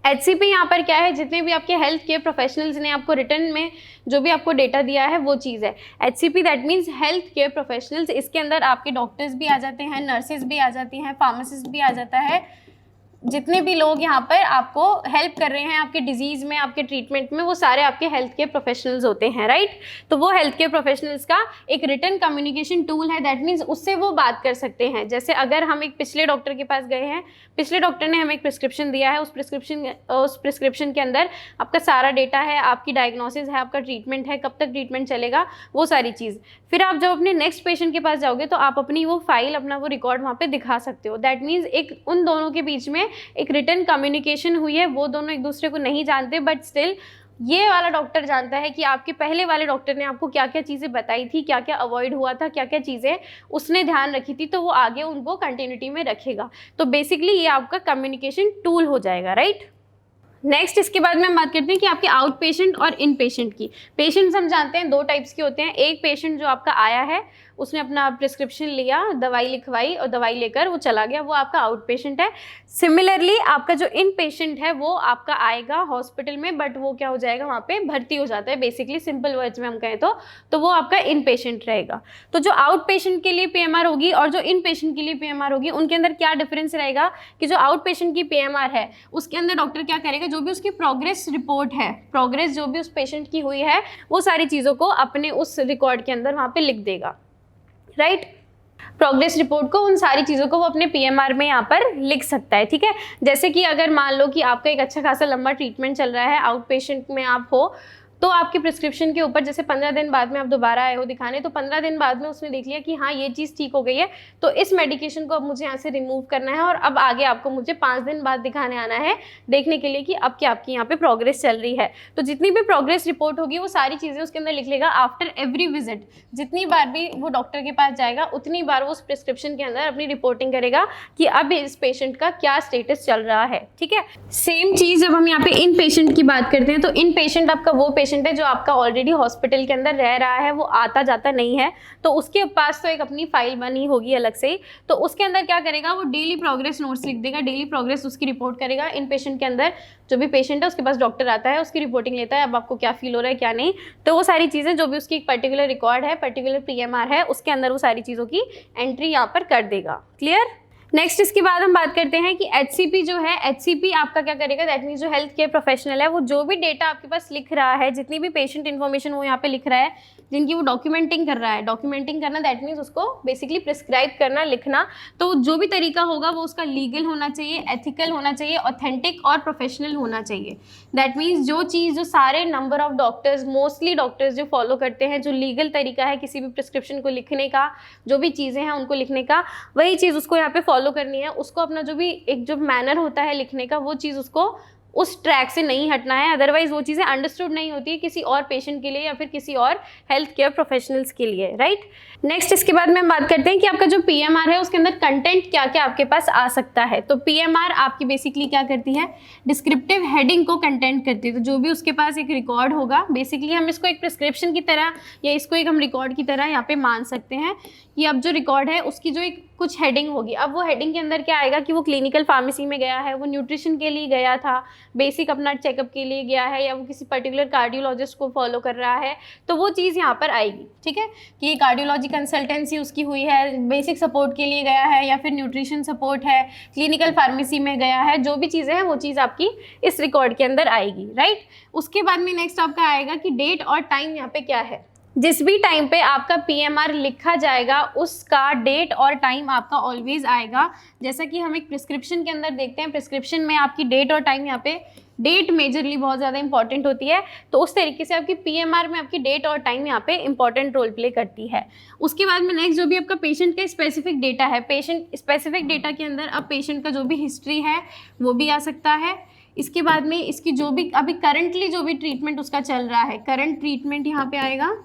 A: HCP यहाँ पर क्या है? जितने भी आपके हेल्थ केयर प्रोफेशनल्स ने आपको रिटर्न में जो भी आपको डेटा दिया है वो चीज़ है HCP, that means health care professionals. इसके अंदर आपके डॉक्टर्स भी आ जाते हैं, नर्सेज भी आ जाती हैं, फार्मासिस्ट भी आ जाता है, जितने भी लोग यहाँ पर आपको हेल्प कर रहे हैं आपके डिजीज़ में, आपके ट्रीटमेंट में, वो सारे आपके हेल्थ केयर प्रोफेशनल्स होते हैं, राइट। तो वो हेल्थ केयर प्रोफेशनल्स का एक रिटन कम्युनिकेशन टूल है, दैट मीन्स उससे वो बात कर सकते हैं। जैसे अगर हम एक पिछले डॉक्टर के पास गए हैं, पिछले डॉक्टर ने हमें एक प्रिस्क्रिप्शन दिया है, उस प्रिस्क्रिप्शन के अंदर आपका सारा डेटा है, आपकी डायग्नोसिस है, आपका ट्रीटमेंट है, कब तक ट्रीटमेंट चलेगा, वो सारी चीज़। फिर आप जब अपने नेक्स्ट पेशेंट के पास जाओगे तो आप अपनी वो फाइल, अपना वो रिकॉर्ड वहाँ पे दिखा सकते हो। दैट मीन्स एक उन दोनों के बीच में एक रिटन कम्युनिकेशन हुई है। वो दोनों एक दूसरे को नहीं जानते, बट स्टिल ये वाला डॉक्टर जानता है कि आपके पहले वाले डॉक्टर ने आपको क्या क्या चीज़ें बताई थी, क्या क्या अवॉइड हुआ था, क्या क्या चीज़ें उसने ध्यान रखी थी, तो वो आगे उनको कंटिन्यूटी में रखेगा। तो बेसिकली ये आपका कम्युनिकेशन टूल हो जाएगा, राइट। नेक्स्ट इसके बाद में हम बात करते हैं कि आपके आउट पेशेंट और इन पेशेंट की। पेशेंट्स हम जानते हैं दो टाइप्स के होते हैं। एक पेशेंट जो आपका आया है, उसने अपना प्रिस्क्रिप्शन लिया, दवाई लिखवाई और दवाई लेकर वो चला गया, वो आपका आउट पेशेंट है। सिमिलरली आपका जो इन पेशेंट है वो आपका आएगा हॉस्पिटल में, बट वो क्या हो जाएगा, वहाँ पे भर्ती हो जाता है। बेसिकली सिंपल वर्ड्स में हम कहें तो वो आपका इन पेशेंट रहेगा। तो जो आउट पेशेंट के लिए PMR होगी और जो इन पेशेंट के लिए PMR होगी, उनके अंदर क्या डिफरेंस रहेगा कि जो आउट पेशेंट की PMR है उसके अंदर डॉक्टर क्या करेगा, जो भी उसकी प्रोग्रेस रिपोर्ट है, प्रोग्रेस जो भी उस पेशेंट की हुई है, वो सारी चीज़ों को अपने उस रिकॉर्ड के अंदर वहाँ पे लिख देगा, राइट। प्रोग्रेस रिपोर्ट को, उन सारी चीज़ों को वो अपने PMR में यहाँ पर लिख सकता है, ठीक है। जैसे कि अगर मान लो कि आपका एक अच्छा खासा लंबा ट्रीटमेंट चल रहा है, आउट पेशेंट में आप हो, तो आपके प्रिस्क्रिप्शन के ऊपर जैसे 15 दिन बाद में आप दोबारा आए हो दिखाने, तो 15 दिन बाद में उसने देख लिया कि हाँ ये चीज़ ठीक हो गई है, तो इस मेडिकेशन को अब मुझे यहाँ से रिमूव करना है और अब आगे आपको मुझे 5 दिन बाद दिखाने आना है देखने के लिए कि अब क्या आपकी यहाँ पे प्रोग्रेस चल रही है। तो जितनी भी प्रोग्रेस रिपोर्ट होगी वो सारी चीज़ें उसके अंदर लिख लेगा। आफ्टर एवरी विजिट, जितनी बार भी वो डॉक्टर के पास जाएगा उतनी बार वो उस प्रिस्क्रिप्शन के अंदर अपनी रिपोर्टिंग करेगा कि अब इस पेशेंट का क्या स्टेटस चल रहा है, ठीक है। सेम चीज़ जब हम यहाँ पे इन पेशेंट की बात करते हैं, तो इन पेशेंट आपका वो पेशेंट है जो आपका ऑलरेडी हॉस्पिटल के अंदर रह रहा है, वो आता जाता नहीं है, तो उसके पास तो एक अपनी फाइल बनी होगी अलग से ही। तो उसके अंदर क्या करेगा, वो डेली प्रोग्रेस नोट्स लिख देगा, डेली प्रोग्रेस उसकी रिपोर्ट करेगा। इन पेशेंट के अंदर जो भी पेशेंट है उसके पास डॉक्टर आता है, उसकी रिपोर्टिंग लेता है, अब आपको क्या फील हो रहा है क्या नहीं, तो वो सारी चीज़ें जो भी उसकी एक पर्टिकुलर रिकॉर्ड है, पर्टिकुलर PMR है, उसके अंदर वो सारी चीज़ों की एंट्री यहाँ पर कर देगा। क्लियर। नेक्स्ट इसके बाद हम बात करते हैं कि HCP जो है, HCP आपका क्या करेगा, दैट मीन्स जो हेल्थ केयर प्रोफेशनल है, वो जो भी डेटा आपके पास लिख रहा है, जितनी भी पेशेंट इन्फॉर्मेशन वो यहाँ पे लिख रहा है, जिनकी वो डॉक्यूमेंटिंग कर रहा है, डॉक्यूमेंटिंग करना दैट मीन्स उसको बेसिकली प्रिस्क्राइब करना, लिखना, तो जो भी तरीका होगा वो उसका लीगल होना चाहिए, एथिकल होना चाहिए, ऑथेंटिक और प्रोफेशनल होना चाहिए। दैट मीन्स जो चीज़ जो सारे number of doctors, mostly doctors जो फॉलो करते हैं, जो लीगल तरीका है किसी भी प्रिस्क्रिप्शन को लिखने का, जो भी चीज़ें हैं उनको लिखने का, वही चीज़ उसको यहाँ पे फॉलो करनी है। उसको अपना जो भी एक जो मैनर होता है लिखने का, वो चीज़ उसको उस ट्रैक से नहीं हटना है, अदरवाइज वो चीज़ें अंडरस्टूड नहीं होती है किसी और पेशेंट के लिए या फिर किसी और हेल्थ केयर प्रोफेशनल्स के लिए, राइट। नेक्स्ट इसके बाद में हम बात करते हैं कि आपका जो पीएमआर है उसके अंदर कंटेंट क्या क्या आपके पास आ सकता है। तो पीएमआर आपकी बेसिकली क्या करती है, डिस्क्रिप्टिव हेडिंग को कंटेंट करती है। तो जो भी उसके पास एक रिकॉर्ड होगा, बेसिकली हम इसको एक प्रिस्क्रिप्शन की तरह या इसको एक हम रिकॉर्ड की तरह यहाँ पे मान सकते हैं कि अब जो रिकॉर्ड है उसकी जो एक कुछ हेडिंग होगी। अब वो हेडिंग के अंदर क्या आएगा कि वो क्लिनिकल फार्मेसी में गया है, वो न्यूट्रिशन के लिए गया था, बेसिक अपना चेकअप के लिए गया है, या वो किसी पर्टिकुलर कार्डियोलॉजिस्ट को फॉलो कर रहा है, तो वो चीज़ यहाँ पर आएगी, ठीक है, कि ये कार्डियोलॉजी कंसल्टेंसी उसकी हुई है, बेसिक सपोर्ट के लिए गया है, या फिर न्यूट्रिशन सपोर्ट है, क्लिनिकल फार्मेसी में गया है, जो भी चीज़ें हैं वो चीज़ आपकी इस रिकॉर्ड के अंदर आएगी, राइट। उसके बाद में नेक्स्ट आपका आएगा कि डेट और टाइम यहाँ पे क्या है। जिस भी टाइम पे आपका पीएमआर लिखा जाएगा उसका डेट और टाइम आपका ऑलवेज आएगा। जैसा कि हम एक प्रिस्क्रिप्शन के अंदर देखते हैं, प्रिस्क्रिप्शन में आपकी डेट और टाइम, यहाँ पे डेट मेजरली बहुत ज़्यादा इंपॉर्टेंट होती है, तो उस तरीके से आपकी पीएमआर में आपकी डेट और टाइम यहाँ पे इंपॉर्टेंट रोल प्ले करती है। उसके बाद में नेक्स्ट जो भी आपका पेशेंट का स्पेसिफिक डेटा है, पेशेंट स्पेसिफिक डेटा के अंदर अब पेशेंट का जो भी हिस्ट्री है वो भी आ सकता है। इसके बाद में इसकी जो भी अभी करंटली जो भी ट्रीटमेंट उसका चल रहा है, करंट ट्रीटमेंट यहाँ पे आएगा,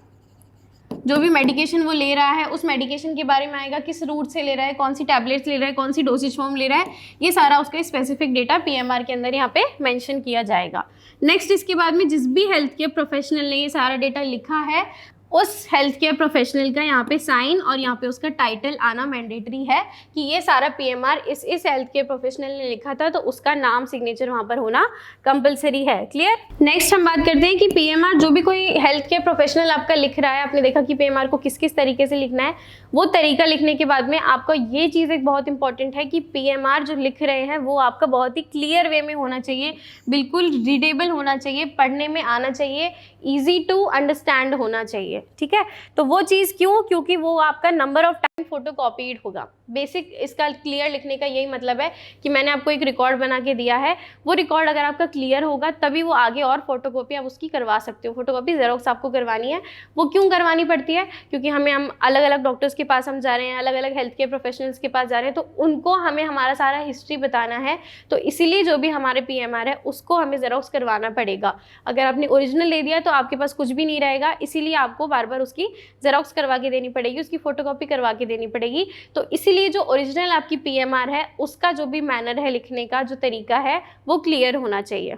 A: जो भी मेडिकेशन वो ले रहा है उस मेडिकेशन के बारे में आएगा, किस रूट से ले रहा है, कौन सी टैबलेट्स ले रहा है, कौन सी डोसेज फॉर्म ले रहा है, ये सारा उसका स्पेसिफिक डेटा पीएमआर के अंदर यहाँ पे मेंशन किया जाएगा। नेक्स्ट इसके बाद में जिस भी हेल्थ केयर प्रोफेशनल ने ये सारा डेटा लिखा है उस हेल्थ केयर प्रोफेशनल का यहाँ पे साइन और यहाँ पे उसका टाइटल आना मैंडेटरी है कि ये सारा पीएमआर इस हेल्थ केयर प्रोफेशनल ने लिखा था, तो उसका नाम सिग्नेचर वहाँ पर होना कंपलसरी है। क्लियर। नेक्स्ट हम बात करते हैं कि पीएमआर जो भी कोई हेल्थ केयर प्रोफेशनल आपका लिख रहा है, आपने देखा कि पीएमआर को किस किस तरीके से लिखना है, वो तरीका लिखने के बाद में आपका ये चीज़ एक बहुत इंपॉर्टेंट है कि पीएमआर जो लिख रहे हैं वो आपका बहुत ही क्लियर वे में होना चाहिए, बिल्कुल रीडेबल होना चाहिए, पढ़ने में आना चाहिए, ईजी टू अंडरस्टैंड होना चाहिए, ठीक है। तो वो चीज़ क्यों, क्योंकि वो आपका नंबर ऑफ टाइम फोटोकॉपीड होगा। बेसिक इसका क्लियर लिखने का यही मतलब है कि मैंने आपको एक रिकॉर्ड बना के दिया है, वो रिकॉर्ड अगर आपका क्लियर होगा तभी वो आगे और फोटोकॉपी आप उसकी करवा सकते हो। फोटोकॉपी जेरोक्स आपको करवानी है, वो क्यों करवानी पड़ती है, क्योंकि हम अलग अलग डॉक्टर्स के पास हम जा रहे हैं, अलग अलग हेल्थ केयर प्रोफेशनल्स के पास जा रहे हैं, तो उनको हमें हमारा सारा हिस्ट्री बताना है, तो इसीलिए जो भी हमारे पीएमआर है उसको हमें जेरोक्स करवाना पड़ेगा। अगर आपने ओरिजिनल ले दिया तो आपके पास कुछ भी नहीं रहेगा, इसीलिए आपको बार बार उसकी जेरोक्स करवा के देनी पड़ेगी, उसकी फोटोकॉपी करवा के देनी पड़ेगी। तो इसीलिए जो ओरिजिनल आपकी पीएमआर है उसका जो भी मैनर है, लिखने का जो तरीका है वो क्लियर होना चाहिए।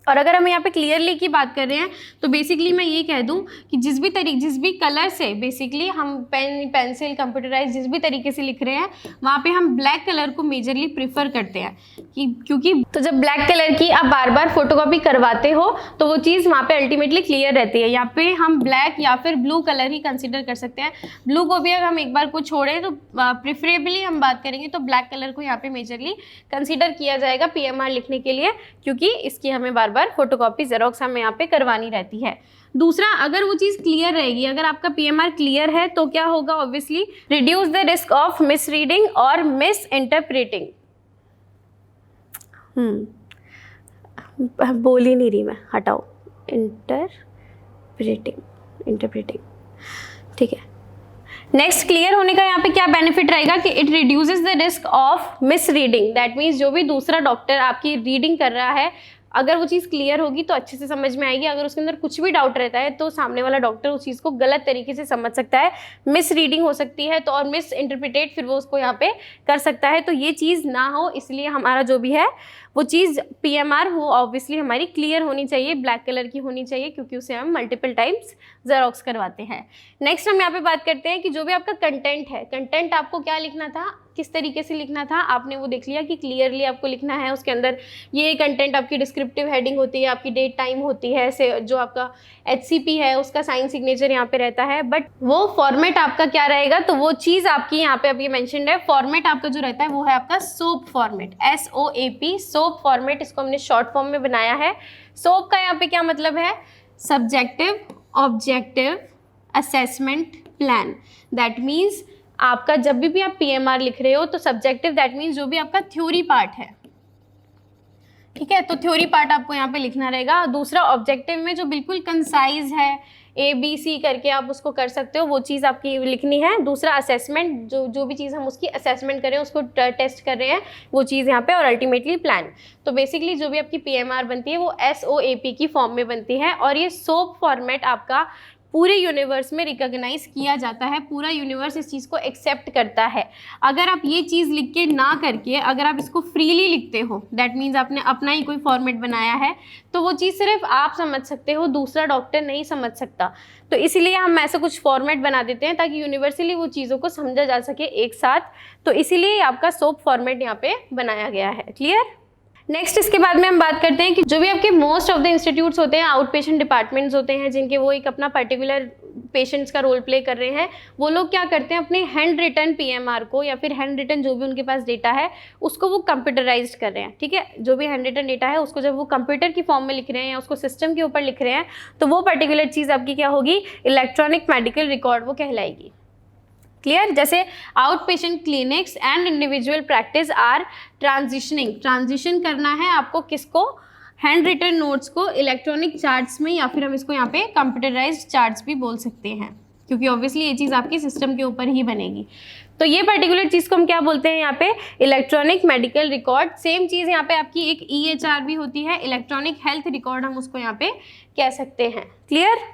A: और अगर हम यहाँ पे क्लियरली की बात कर रहे हैं तो बेसिकली मैं ये कह दूं कि जिस भी कलर से बेसिकली हम पेन पेंसिल कंप्यूटराइज जिस भी तरीके से लिख रहे हैं वहाँ पे हम ब्लैक कलर को मेजरली प्रिफर करते हैं कि क्योंकि तो जब ब्लैक कलर की आप बार बार फोटोकॉपी करवाते हो तो वो चीज़ वहाँ पे अल्टीमेटली क्लियर रहती है। यहाँ पे हम ब्लैक या फिर ब्लू कलर ही कंसिडर कर सकते हैं। ब्लू को भी अगर हम एक बार को छोड़ें तो प्रिफरेबली हम बात करेंगे तो ब्लैक कलर को यहाँ पे मेजरली कंसिडर किया जाएगा पीएमआर लिखने के लिए, क्योंकि इसकी हमें बार फोटोकॉपी जेरोक्स हमें यहाँ पे करवानी रहती है। दूसरा, अगर वो चीज़ क्लियर रहेगी, अगर आपका पीएमआर क्लियर है तो क्या होगा, obviously reduce the risk of miss reading और मिस इंटरप्रेटिंग। बोल ही नहीं रही मैं, हटाओ, इंटरप्रेटिंग, ठीक है। नेक्स्ट, क्लियर होने का यहाँ पे क्या बेनिफिट रहेगा कि it reduces the risk of miss reading. That means जो भी दूसरा डॉक्टर आपकी रीडिंग कर रहा है, अगर वो चीज़ क्लियर होगी तो अच्छे से समझ में आएगी। अगर उसके अंदर कुछ भी डाउट रहता है तो सामने वाला डॉक्टर उस चीज़ को गलत तरीके से समझ सकता है, मिस रीडिंग हो सकती है तो और मिस इंटरप्रिटेट फिर वो उसको यहाँ पे कर सकता है। तो ये चीज़ ना हो, इसलिए हमारा जो भी है वो चीज़ पीएमआर वो ऑब्वियसली हमारी क्लियर होनी चाहिए, ब्लैक कलर की होनी चाहिए, क्योंकि उसे हम मल्टीपल टाइम्स जेरोक्स करवाते हैं। नेक्स्ट हम यहाँ पे बात करते हैं कि जो भी आपका कंटेंट है, कंटेंट आपको क्या लिखना था, किस तरीके से लिखना था, आपने वो देख लिया कि क्लियरली आपको लिखना है। उसके अंदर ये कंटेंट आपकी डिस्क्रिप्टिव हेडिंग होती है, आपकी डेट टाइम होती है, से जो आपका HCP है उसका साइन सिग्नेचर यहाँ पे रहता है, बट वो फॉर्मेट आपका क्या रहेगा, तो वो चीज़ आपकी यहाँ पे अभी मेंशन्ड है। फॉर्मेट आपका जो रहता है वो है आपका SOAP format, SOAP, SOAP format, इसको हमने शॉर्ट फॉर्म में बनाया है। SOAP का यहाँ पे क्या मतलब है, subjective objective assessment plan. That means आपका जब भी आप पीएमआर लिख रहे हो तो सब्जेक्टिव दैट मीन्स जो भी आपका थ्योरी पार्ट है, ठीक है, तो थ्योरी पार्ट आपको यहाँ पे लिखना रहेगा। दूसरा, ऑब्जेक्टिव में जो बिल्कुल कंसाइज है, ABC करके आप उसको कर सकते हो, वो चीज़ आपकी लिखनी है। दूसरा असेसमेंट, जो भी चीज़ हम उसकी असेसमेंट कर रहे हैं, उसको टेस्ट कर रहे हैं, वो चीज़ यहाँ पे, और अल्टीमेटली प्लान। तो बेसिकली जो भी आपकी PMR बनती है वो SOAP की फॉर्म में बनती है, और ये SOAP फॉर्मेट आपका पूरे यूनिवर्स में रिकॉग्नाइज किया जाता है, पूरा यूनिवर्स इस चीज़ को एक्सेप्ट करता है। अगर आप ये चीज़ लिख के ना करके अगर आप इसको फ्रीली लिखते हो, दैट मीन्स आपने अपना ही कोई फॉर्मेट बनाया है, तो वो चीज़ सिर्फ आप समझ सकते हो, दूसरा डॉक्टर नहीं समझ सकता। तो इसीलिए हम ऐसा कुछ फॉर्मेट बना देते हैं ताकि यूनिवर्सली वो चीज़ों को समझा जा सके एक साथ। तो इसीलिए आपका SOAP फॉर्मेट यहाँ पे बनाया गया है। क्लियर? नेक्स्ट इसके बाद में हम बात करते हैं कि जो भी आपके मोस्ट ऑफ द इंस्टीट्यूट्स होते हैं, आउट पेशेंट डिपार्टमेंट्स होते हैं, जिनके वो एक अपना पर्टिकुलर पेशेंट्स का रोल प्ले कर रहे हैं, वो लोग क्या करते हैं, अपने हैंड रिटन PMR को या फिर हैंड रिटन जो भी उनके पास डेटा है उसको वो कंप्यूटराइज्ड कर रहे हैं। ठीक है, जो भी हैंड रिटन डेटा है उसको जब वो कंप्यूटर की फॉर्म में लिख रहे हैं या उसको सिस्टम के ऊपर लिख रहे हैं, तो वो पर्टिकुलर चीज़ आपकी क्या होगी, इलेक्ट्रॉनिक मेडिकल रिकॉर्ड वो कहलाएगी। क्लियर? जैसे outpatient clinics and individual practice are transitioning, transition करना है आपको किसको, हैंड रिटन नोट्स को इलेक्ट्रॉनिक चार्ट्स में, या फिर हम इसको यहाँ पे कंप्यूटराइज्ड चार्ट्स भी बोल सकते हैं, क्योंकि ऑब्वियसली ये चीज़ आपकी सिस्टम के ऊपर ही बनेगी। तो ये पर्टिकुलर चीज़ को हम क्या बोलते हैं यहाँ पे, इलेक्ट्रॉनिक मेडिकल रिकॉर्ड। सेम चीज़ यहाँ पे आपकी एक EHR भी होती है, इलेक्ट्रॉनिक हेल्थ रिकॉर्ड हम उसको यहाँ पे कह सकते हैं। क्लियर?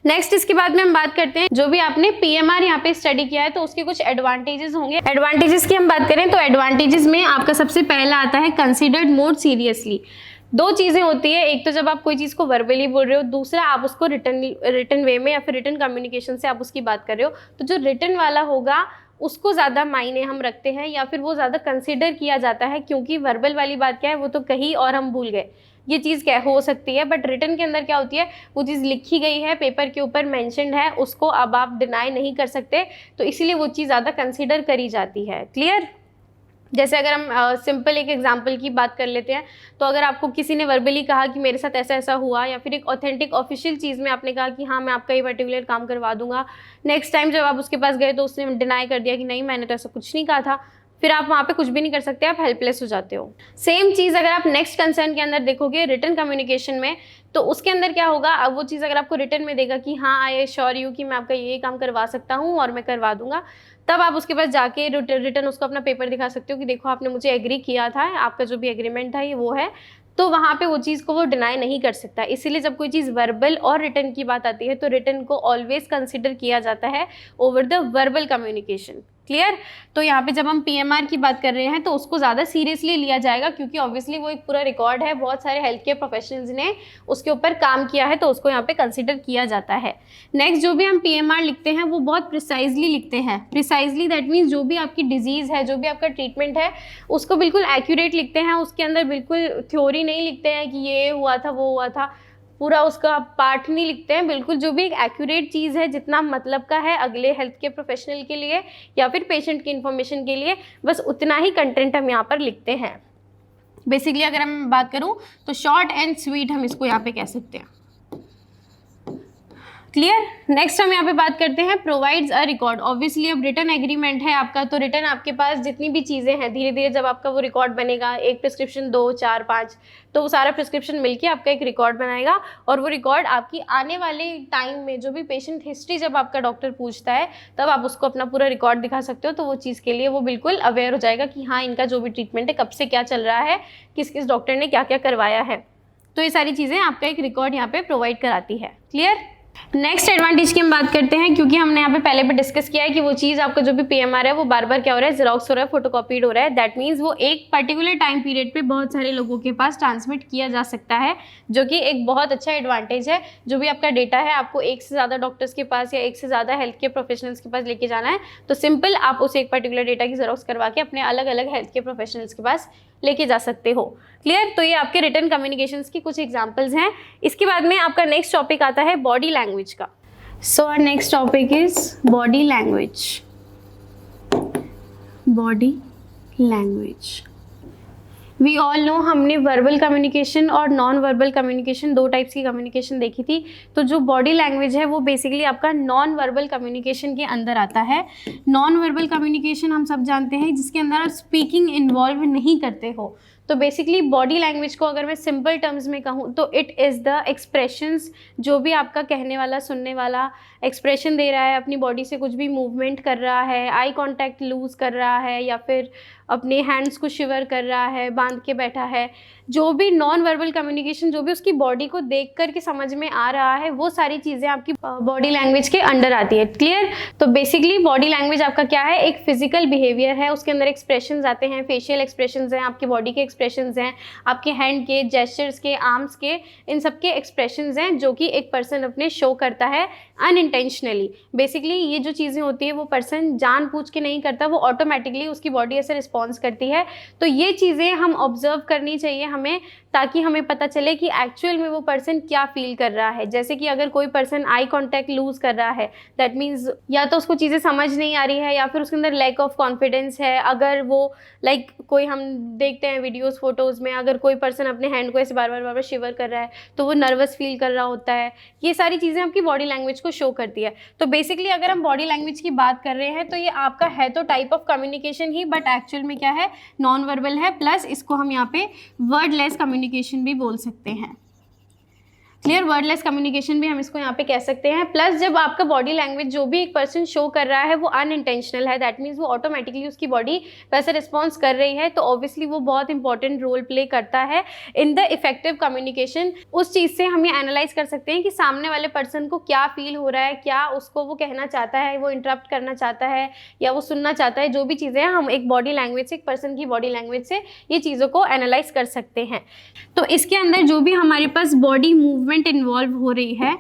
A: नेक्स्ट इसके बाद में हम बात करते हैं, जो भी आपने PMR यहाँ पे स्टडी किया है तो उसके कुछ एडवांटेजेस होंगे। एडवांटेजेस की हम बात करें तो एडवांटेजेस में आपका सबसे पहला आता है कंसीडर्ड मोर सीरियसली। दो चीज़ें होती है, एक तो जब आप कोई चीज़ को वर्बली बोल रहे हो, दूसरा आप उसको रिटन वे में या फिर रिटन कम्युनिकेशन से आप उसकी बात कर रहे हो, तो जो रिटन वाला होगा उसको ज़्यादा मायने हम रखते हैं या फिर वो ज़्यादा कंसिडर किया जाता है, क्योंकि वर्बल वाली बात क्या है, वो तो कही और हम भूल गए, ये चीज़ क्या हो सकती है, बट रिटन के अंदर क्या होती है, वो चीज़ लिखी गई है, पेपर के ऊपर मेंशन्ड है, उसको अब आप डिनाई नहीं कर सकते, तो इसीलिए वो चीज़ ज़्यादा कंसिडर करी जाती है। क्लियर? जैसे अगर हम सिंपल एक एग्जांपल की बात कर लेते हैं, तो अगर आपको किसी ने वर्बली कहा कि मेरे साथ ऐसा ऐसा हुआ, या फिर एक ऑथेंटिक ऑफिशियल चीज़ में आपने कहा कि हाँ मैं आपका ये पर्टिकुलर काम करवा दूंगा, नेक्स्ट टाइम जब आप उसके पास गए तो उसने डिनाई कर दिया कि नहीं मैंने तो ऐसा कुछ नहीं कहा था, फिर आप वहाँ पे कुछ भी नहीं कर सकते, आप हेल्पलेस हो जाते हो। सेम चीज़ अगर आप नेक्स्ट कंसर्न के अंदर देखोगे रिटन कम्युनिकेशन में, तो उसके अंदर क्या होगा, अब वो चीज़ अगर आपको रिटन में देगा कि हाँ आई एश्योर यू कि मैं आपका ये काम करवा सकता हूँ और मैं करवा दूंगा, तब आप उसके पास जाके रिटन उसको अपना पेपर दिखा सकते हो कि देखो आपने मुझे एग्री किया था, आपका जो भी एग्रीमेंट था ये वो है, तो वहाँ पे वो चीज़ को वो डिनाई नहीं कर सकता। इसीलिए जब कोई चीज़ वर्बल और रिटन की बात आती है तो रिटन को ऑलवेज कंसिडर किया जाता है over the verbal communication. Clear? तो यहाँ पे जब हम PMR की बात कर रहे हैं तो उसको ज़्यादा सीरियसली लिया जाएगा, क्योंकि ऑब्वियसली वो एक पूरा रिकॉर्ड है, बहुत सारे हेल्थ केयर प्रोफेशनल्स ने उसके ऊपर काम किया है, तो उसको यहाँ पे कंसिडर किया जाता है। नेक्स्ट जो भी हम PMR लिखते हैं वो बहुत प्रिसाइजली लिखते हैं। प्रिसाइजली दैट मीन्स जो भी आपकी डिजीज़ है, जो भी आपका ट्रीटमेंट है, उसको बिल्कुल एक्यूरेट लिखते हैं, उसके अंदर बिल्कुल थ्योरी नहीं लिखते हैं कि ये हुआ था वो हुआ था, पूरा उसका पार्ट नहीं लिखते हैं, बिल्कुल जो भी एक एक्यूरेट चीज़ है, जितना मतलब का है अगले हेल्थ केयर प्रोफेशनल के लिए या फिर पेशेंट की इन्फॉर्मेशन के लिए, बस उतना ही कंटेंट हम यहाँ पर लिखते हैं। बेसिकली अगर मैं बात करूँ तो शॉर्ट एंड स्वीट हम इसको यहाँ पे कह सकते हैं। क्लियर? नेक्स्ट हम यहाँ पे बात करते हैं प्रोवाइड्स अ रिकॉर्ड। ऑब्वियसली अब रिटन एग्रीमेंट है आपका, तो रिटन आपके पास जितनी भी चीज़ें हैं, धीरे धीरे जब आपका वो रिकॉर्ड बनेगा, एक प्रिस्क्रिप्शन 2 4 5, तो वो सारा प्रिस्क्रिप्शन मिलके आपका एक रिकॉर्ड बनाएगा, और वो रिकॉर्ड आपकी आने वाले टाइम में जो भी पेशेंट हिस्ट्री जब आपका डॉक्टर पूछता है तब आप उसको अपना पूरा रिकॉर्ड दिखा सकते हो, तो वो चीज़ के लिए वो बिल्कुल अवेयर हो जाएगा कि हाँ इनका जो भी ट्रीटमेंट है, कब से क्या चल रहा है, किस किस डॉक्टर ने क्या क्या करवाया है, तो ये सारी चीज़ें आपका एक रिकॉर्ड यहाँ पे प्रोवाइड कराती है। क्लियर? नेक्स्ट एडवांटेज की हम बात करते हैं, क्योंकि हमने यहाँ पे पहले भी डिस्कस किया है कि वो चीज़ आपका जो भी PMR है वो बार बार क्या हो रहा है, जेरोक्स हो रहा है, फोटोकॉपीड हो रहा है, दैट मीन्स वो एक पर्टिकुलर टाइम पीरियड पे बहुत सारे लोगों के पास ट्रांसमिट किया जा सकता है, जो कि एक बहुत अच्छा एडवांटेज है। जो भी आपका डेटा है आपको एक से ज़्यादा डॉक्टर्स के पास या एक से ज़्यादा हेल्थ केयर प्रोफेशनल्स के पास लेके जाना है, तो सिंपल आप उस एक पर्टिकुलर डेटा की जेरोक्स करवा के अपने अलग अलग हेल्थ केयर प्रोफेशनल्स के पास लेके जा सकते हो। क्लियर? तो ये आपके रिटन कम्युनिकेशंस की कुछ एग्जांपल्स हैं। इसके बाद में आपका नेक्स्ट टॉपिक आता है बॉडी लैंग्वेज का। So our next topic is body language. Body language, we all know, हमने वर्बल कम्युनिकेशन और नॉन वर्बल कम्युनिकेशन, दो टाइप्स की कम्युनिकेशन देखी थी। तो जो बॉडी लैंग्वेज है वो बेसिकली आपका नॉन वर्बल कम्युनिकेशन के अंदर आता है। नॉन वर्बल कम्युनिकेशन हम सब जानते हैं जिसके अंदर आप स्पीकिंग इन्वॉल्व नहीं करते हो। तो बेसिकली बॉडी लैंग्वेज को अगर मैं सिंपल टर्म्स में कहूँ तो इट इज़ द एक्सप्रेशंस, जो भी आपका कहने वाला सुनने वाला एक्सप्रेशन दे रहा है, अपनी बॉडी से कुछ भी मूवमेंट कर रहा है, आई कांटेक्ट लूज़ कर रहा है, या फिर अपने हैंड्स को शिवर कर रहा है, बांध के बैठा है, जो भी नॉन वर्बल कम्युनिकेशन, जो भी उसकी बॉडी को देख कर के समझ में आ रहा है, वो सारी चीज़ें आपकी बॉडी लैंग्वेज के अंडर आती है। क्लियर? तो बेसिकली बॉडी लैंग्वेज आपका क्या है, एक फिजिकल बिहेवियर है, उसके अंदर एक्सप्रेशंस आते हैं, फेशियल एक्सप्रेशंस हैं, आपकी बॉडी के एक्सप्रेशंस हैं, आपके हैंड के, जेस्चर्स के, आर्म्स के, इन सब के एक्सप्रेशंस हैं जो कि एक पर्सन अपने शो करता है अनइंटेंशनली। बेसिकली ये जो चीज़ें होती है वो पर्सन जानबूझ के नहीं करता, वो ऑटोमेटिकली उसकी बॉडी ऐसे रिस्पॉन्स करती है। तो ये चीज़ें हम ऑब्जर्व करनी चाहिए हमें, ताकि हमें पता चले कि एक्चुअल में वो पर्सन क्या फील कर रहा है। जैसे कि अगर कोई पर्सन आई कांटेक्ट लूज़ कर रहा है, दैट मीन्स या तो उसको चीज़ें समझ नहीं आ रही है या फिर उसके अंदर लैक ऑफ कॉन्फिडेंस है। अगर वो कोई हम देखते हैं वीडियोस फोटोज़ में, अगर कोई पर्सन अपने हैंड को ऐसे बार बार शिवर कर रहा है तो वो नर्वस फील कर रहा होता है। ये सारी चीज़ें आपकी बॉडी लैंग्वेज को शो करती है। तो बेसिकली अगर हम बॉडी लैंग्वेज की बात कर रहे हैं तो ये आपका है तो type of communication he, but actual में क्या है, नॉन वर्बल है, प्लस इसको हम यहाँ पे वर्डलेस कम्युनिकेशन भी बोल सकते हैं। क्लियर? वर्डलेस कम्युनिकेशन भी हम इसको यहाँ पे कह सकते हैं। प्लस जब आपका बॉडी लैंग्वेज जो भी एक पर्सन शो कर रहा है वो अनइंटेंशनल है, दैट मीन्स वो ऑटोमेटिकली उसकी बॉडी वैसे रिस्पॉन्स कर रही है, तो ऑब्वियसली वो बहुत इंपॉर्टेंट रोल प्ले करता है इन द इफेक्टिव कम्युनिकेशन। उस चीज़ से हम ये एनालाइज कर सकते हैं कि सामने वाले पर्सन को क्या फील हो रहा है, क्या उसको वो कहना चाहता है, वो इंटरप्ट करना चाहता है या वो सुनना चाहता है। जो भी चीज़ें हैं हम एक बॉडी लैंग्वेज से, एक पर्सन की बॉडी लैंग्वेज से ये चीज़ों को एनालाइज कर सकते हैं। तो इसके अंदर जो भी हमारे पास बॉडी मूवमेंट इन्वॉल्व हो रही है,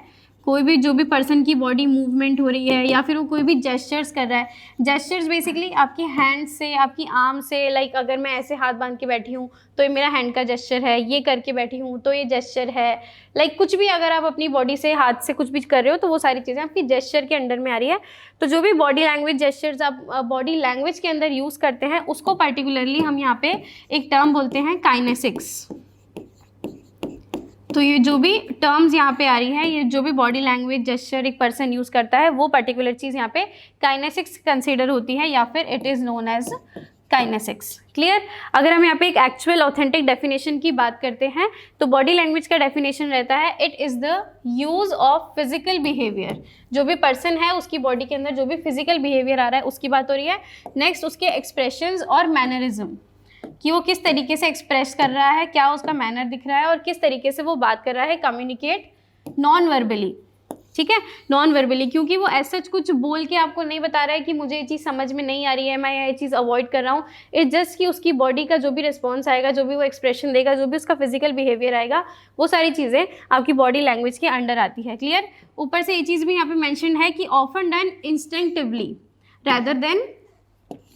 A: कोई भी जो भी पर्सन की बॉडी मूवमेंट हो रही है या फिर वो कोई भी जेस्चर्स कर रहा है, जेस्चर्स बेसिकली आपकी हैंड से, आपकी आर्म से, अगर मैं ऐसे हाथ बांध के बैठी हूँ तो ये मेरा हैंड का जेस्चर है, ये करके बैठी हूँ तो ये जेस्चर है। कुछ भी अगर आप अपनी बॉडी से, हाथ से कुछ भी कर रहे हो तो वो सारी चीज़ें आपकी जेस्चर के अंडर में आ रही है। तो जो भी बॉडी लैंग्वेज जेस्चर्स आप बॉडी लैंग्वेज के अंदर यूज़ करते हैं उसको पर्टिकुलरली हम यहाँ पे एक टर्म बोलते हैं काइनेसिक्स। तो ये जो भी टर्म्स यहाँ पे आ रही है, ये जो भी बॉडी लैंग्वेज जेस्चर एक पर्सन यूज़ करता है वो पर्टिकुलर चीज़ यहाँ पे काइनेसिक्स कंसीडर होती है, या फिर it is known as kinesics. Clear? अगर हम यहाँ पे एक एक्चुअल ऑथेंटिक डेफिनेशन की बात करते हैं तो बॉडी लैंग्वेज का डेफिनेशन रहता है, it is the use of physical behaviour. जो भी पर्सन है उसकी बॉडी के अंदर जो भी फिजिकल बिहेवियर आ रहा है उसकी बात हो रही है। नेक्स्ट उसके एक्सप्रेशंस और मैनरिज्म, कि वो किस तरीके से एक्सप्रेस कर रहा है, क्या उसका मैनर दिख रहा है और किस तरीके से वो बात कर रहा है, कम्युनिकेट नॉन वर्बली। ठीक है, नॉन वर्बली, क्योंकि वो ऐसा कुछ बोल के आपको नहीं बता रहा है कि मुझे ये चीज़ समझ में नहीं आ रही है, मैं ये चीज़ अवॉइड कर रहा हूँ। इट्स जस्ट कि उसकी बॉडी का जो भी रिस्पॉन्स आएगा, जो भी वो एक्सप्रेशन देगा, जो भी उसका फिजिकल बिहेवियर आएगा, वो सारी चीज़ें आपकी बॉडी लैंग्वेज के अंडर आती है। क्लियर? ऊपर से ये चीज़ भी यहाँ पे मैंशन है कि often done instinctively rather than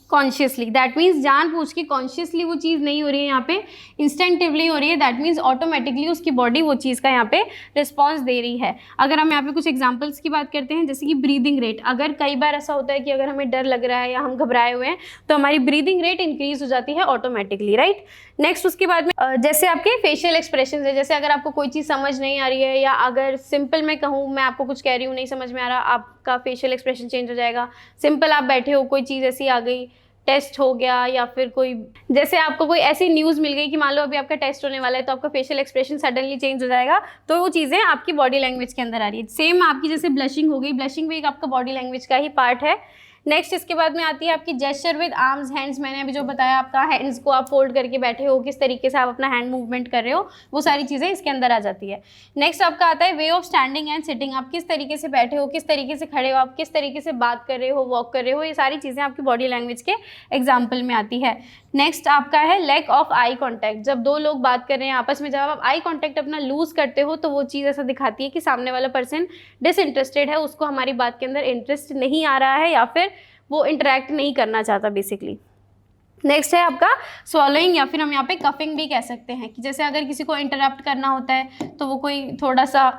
A: consciously, that means जानबूझ के कॉन्शियसली वो चीज़ नहीं हो रही है, यहाँ पे इंस्टिंक्टिवली हो रही है। दैट मीन्स ऑटोमेटिकली उसकी बॉडी वो चीज़ का यहाँ पे रिस्पॉन्स दे रही है। अगर हम यहाँ पे कुछ एग्जांपल्स की बात करते हैं, जैसे कि ब्रीदिंग रेट, अगर कई बार ऐसा होता है कि अगर हमें डर लग रहा है या हम घबराए हुए हैं तो हमारी ब्रीदिंग रेट इंक्रीज हो जाती है ऑटोमेटिकली, राइट? नेक्स्ट उसके बाद में जैसे आपके फेशियल एक्सप्रेशन है, जैसे अगर आपको कोई चीज़ समझ नहीं आ रही है, या अगर सिंपल मैं कहूँ, मैं आपको कुछ कह रही हूँ नहीं समझ में आ रहा, आपका फेशियल एक्सप्रेशन चेंज हो जाएगा। सिंपल आप बैठे हो, कोई चीज़ ऐसी आ गई, टेस्ट हो गया, या फिर कोई जैसे आपको कोई ऐसी न्यूज़ मिल गई कि मान लो अभी आपका टेस्ट होने वाला है, तो आपका फेशियल एक्सप्रेशन सडनली चेंज हो जाएगा। तो वो चीज़ें आपकी बॉडी लैंग्वेज के अंदर आ रही है। सेम आपकी जैसे ब्लशिंग हो गई, ब्लशिंग भी एक आपका बॉडी लैंग्वेज का ही पार्ट है। नेक्स्ट इसके बाद में आती है आपकी जेस्चर विद आर्म्स हैंड्स। मैंने अभी जो बताया, आपका हैंड्स को आप फोल्ड करके बैठे हो, किस तरीके से आप अपना हैंड मूवमेंट कर रहे हो, वो सारी चीज़ें इसके अंदर आ जाती है। नेक्स्ट आपका आता है way of standing and sitting, आप किस तरीके से बैठे हो, किस तरीके से खड़े हो, आप किस तरीके से बात कर रहे हो, वॉक कर रहे हो, ये सारी चीज़ें आपकी बॉडी लैंग्वेज के एग्जाम्पल में आती है। नेक्स्ट आपका है लैक ऑफ आई कॉन्टैक्ट, जब दो लोग बात कर रहे हैं आपस में, जब आप आई कॉन्टैक्ट अपना लूज करते हो तो वो चीज़ ऐसा दिखाती है कि सामने वाला पर्सन डिसइंटरेस्टेड है, उसको हमारी बात के अंदर इंटरेस्ट नहीं आ रहा है, या फिर वो इंटरेक्ट नहीं करना चाहता बेसिकली। नेक्स्ट है आपका स्वॉलोइंग, या फिर हम यहाँ पे कफिंग भी कह सकते हैं, कि जैसे अगर किसी को इंटरप्ट करना होता है तो वो कोई थोड़ा सा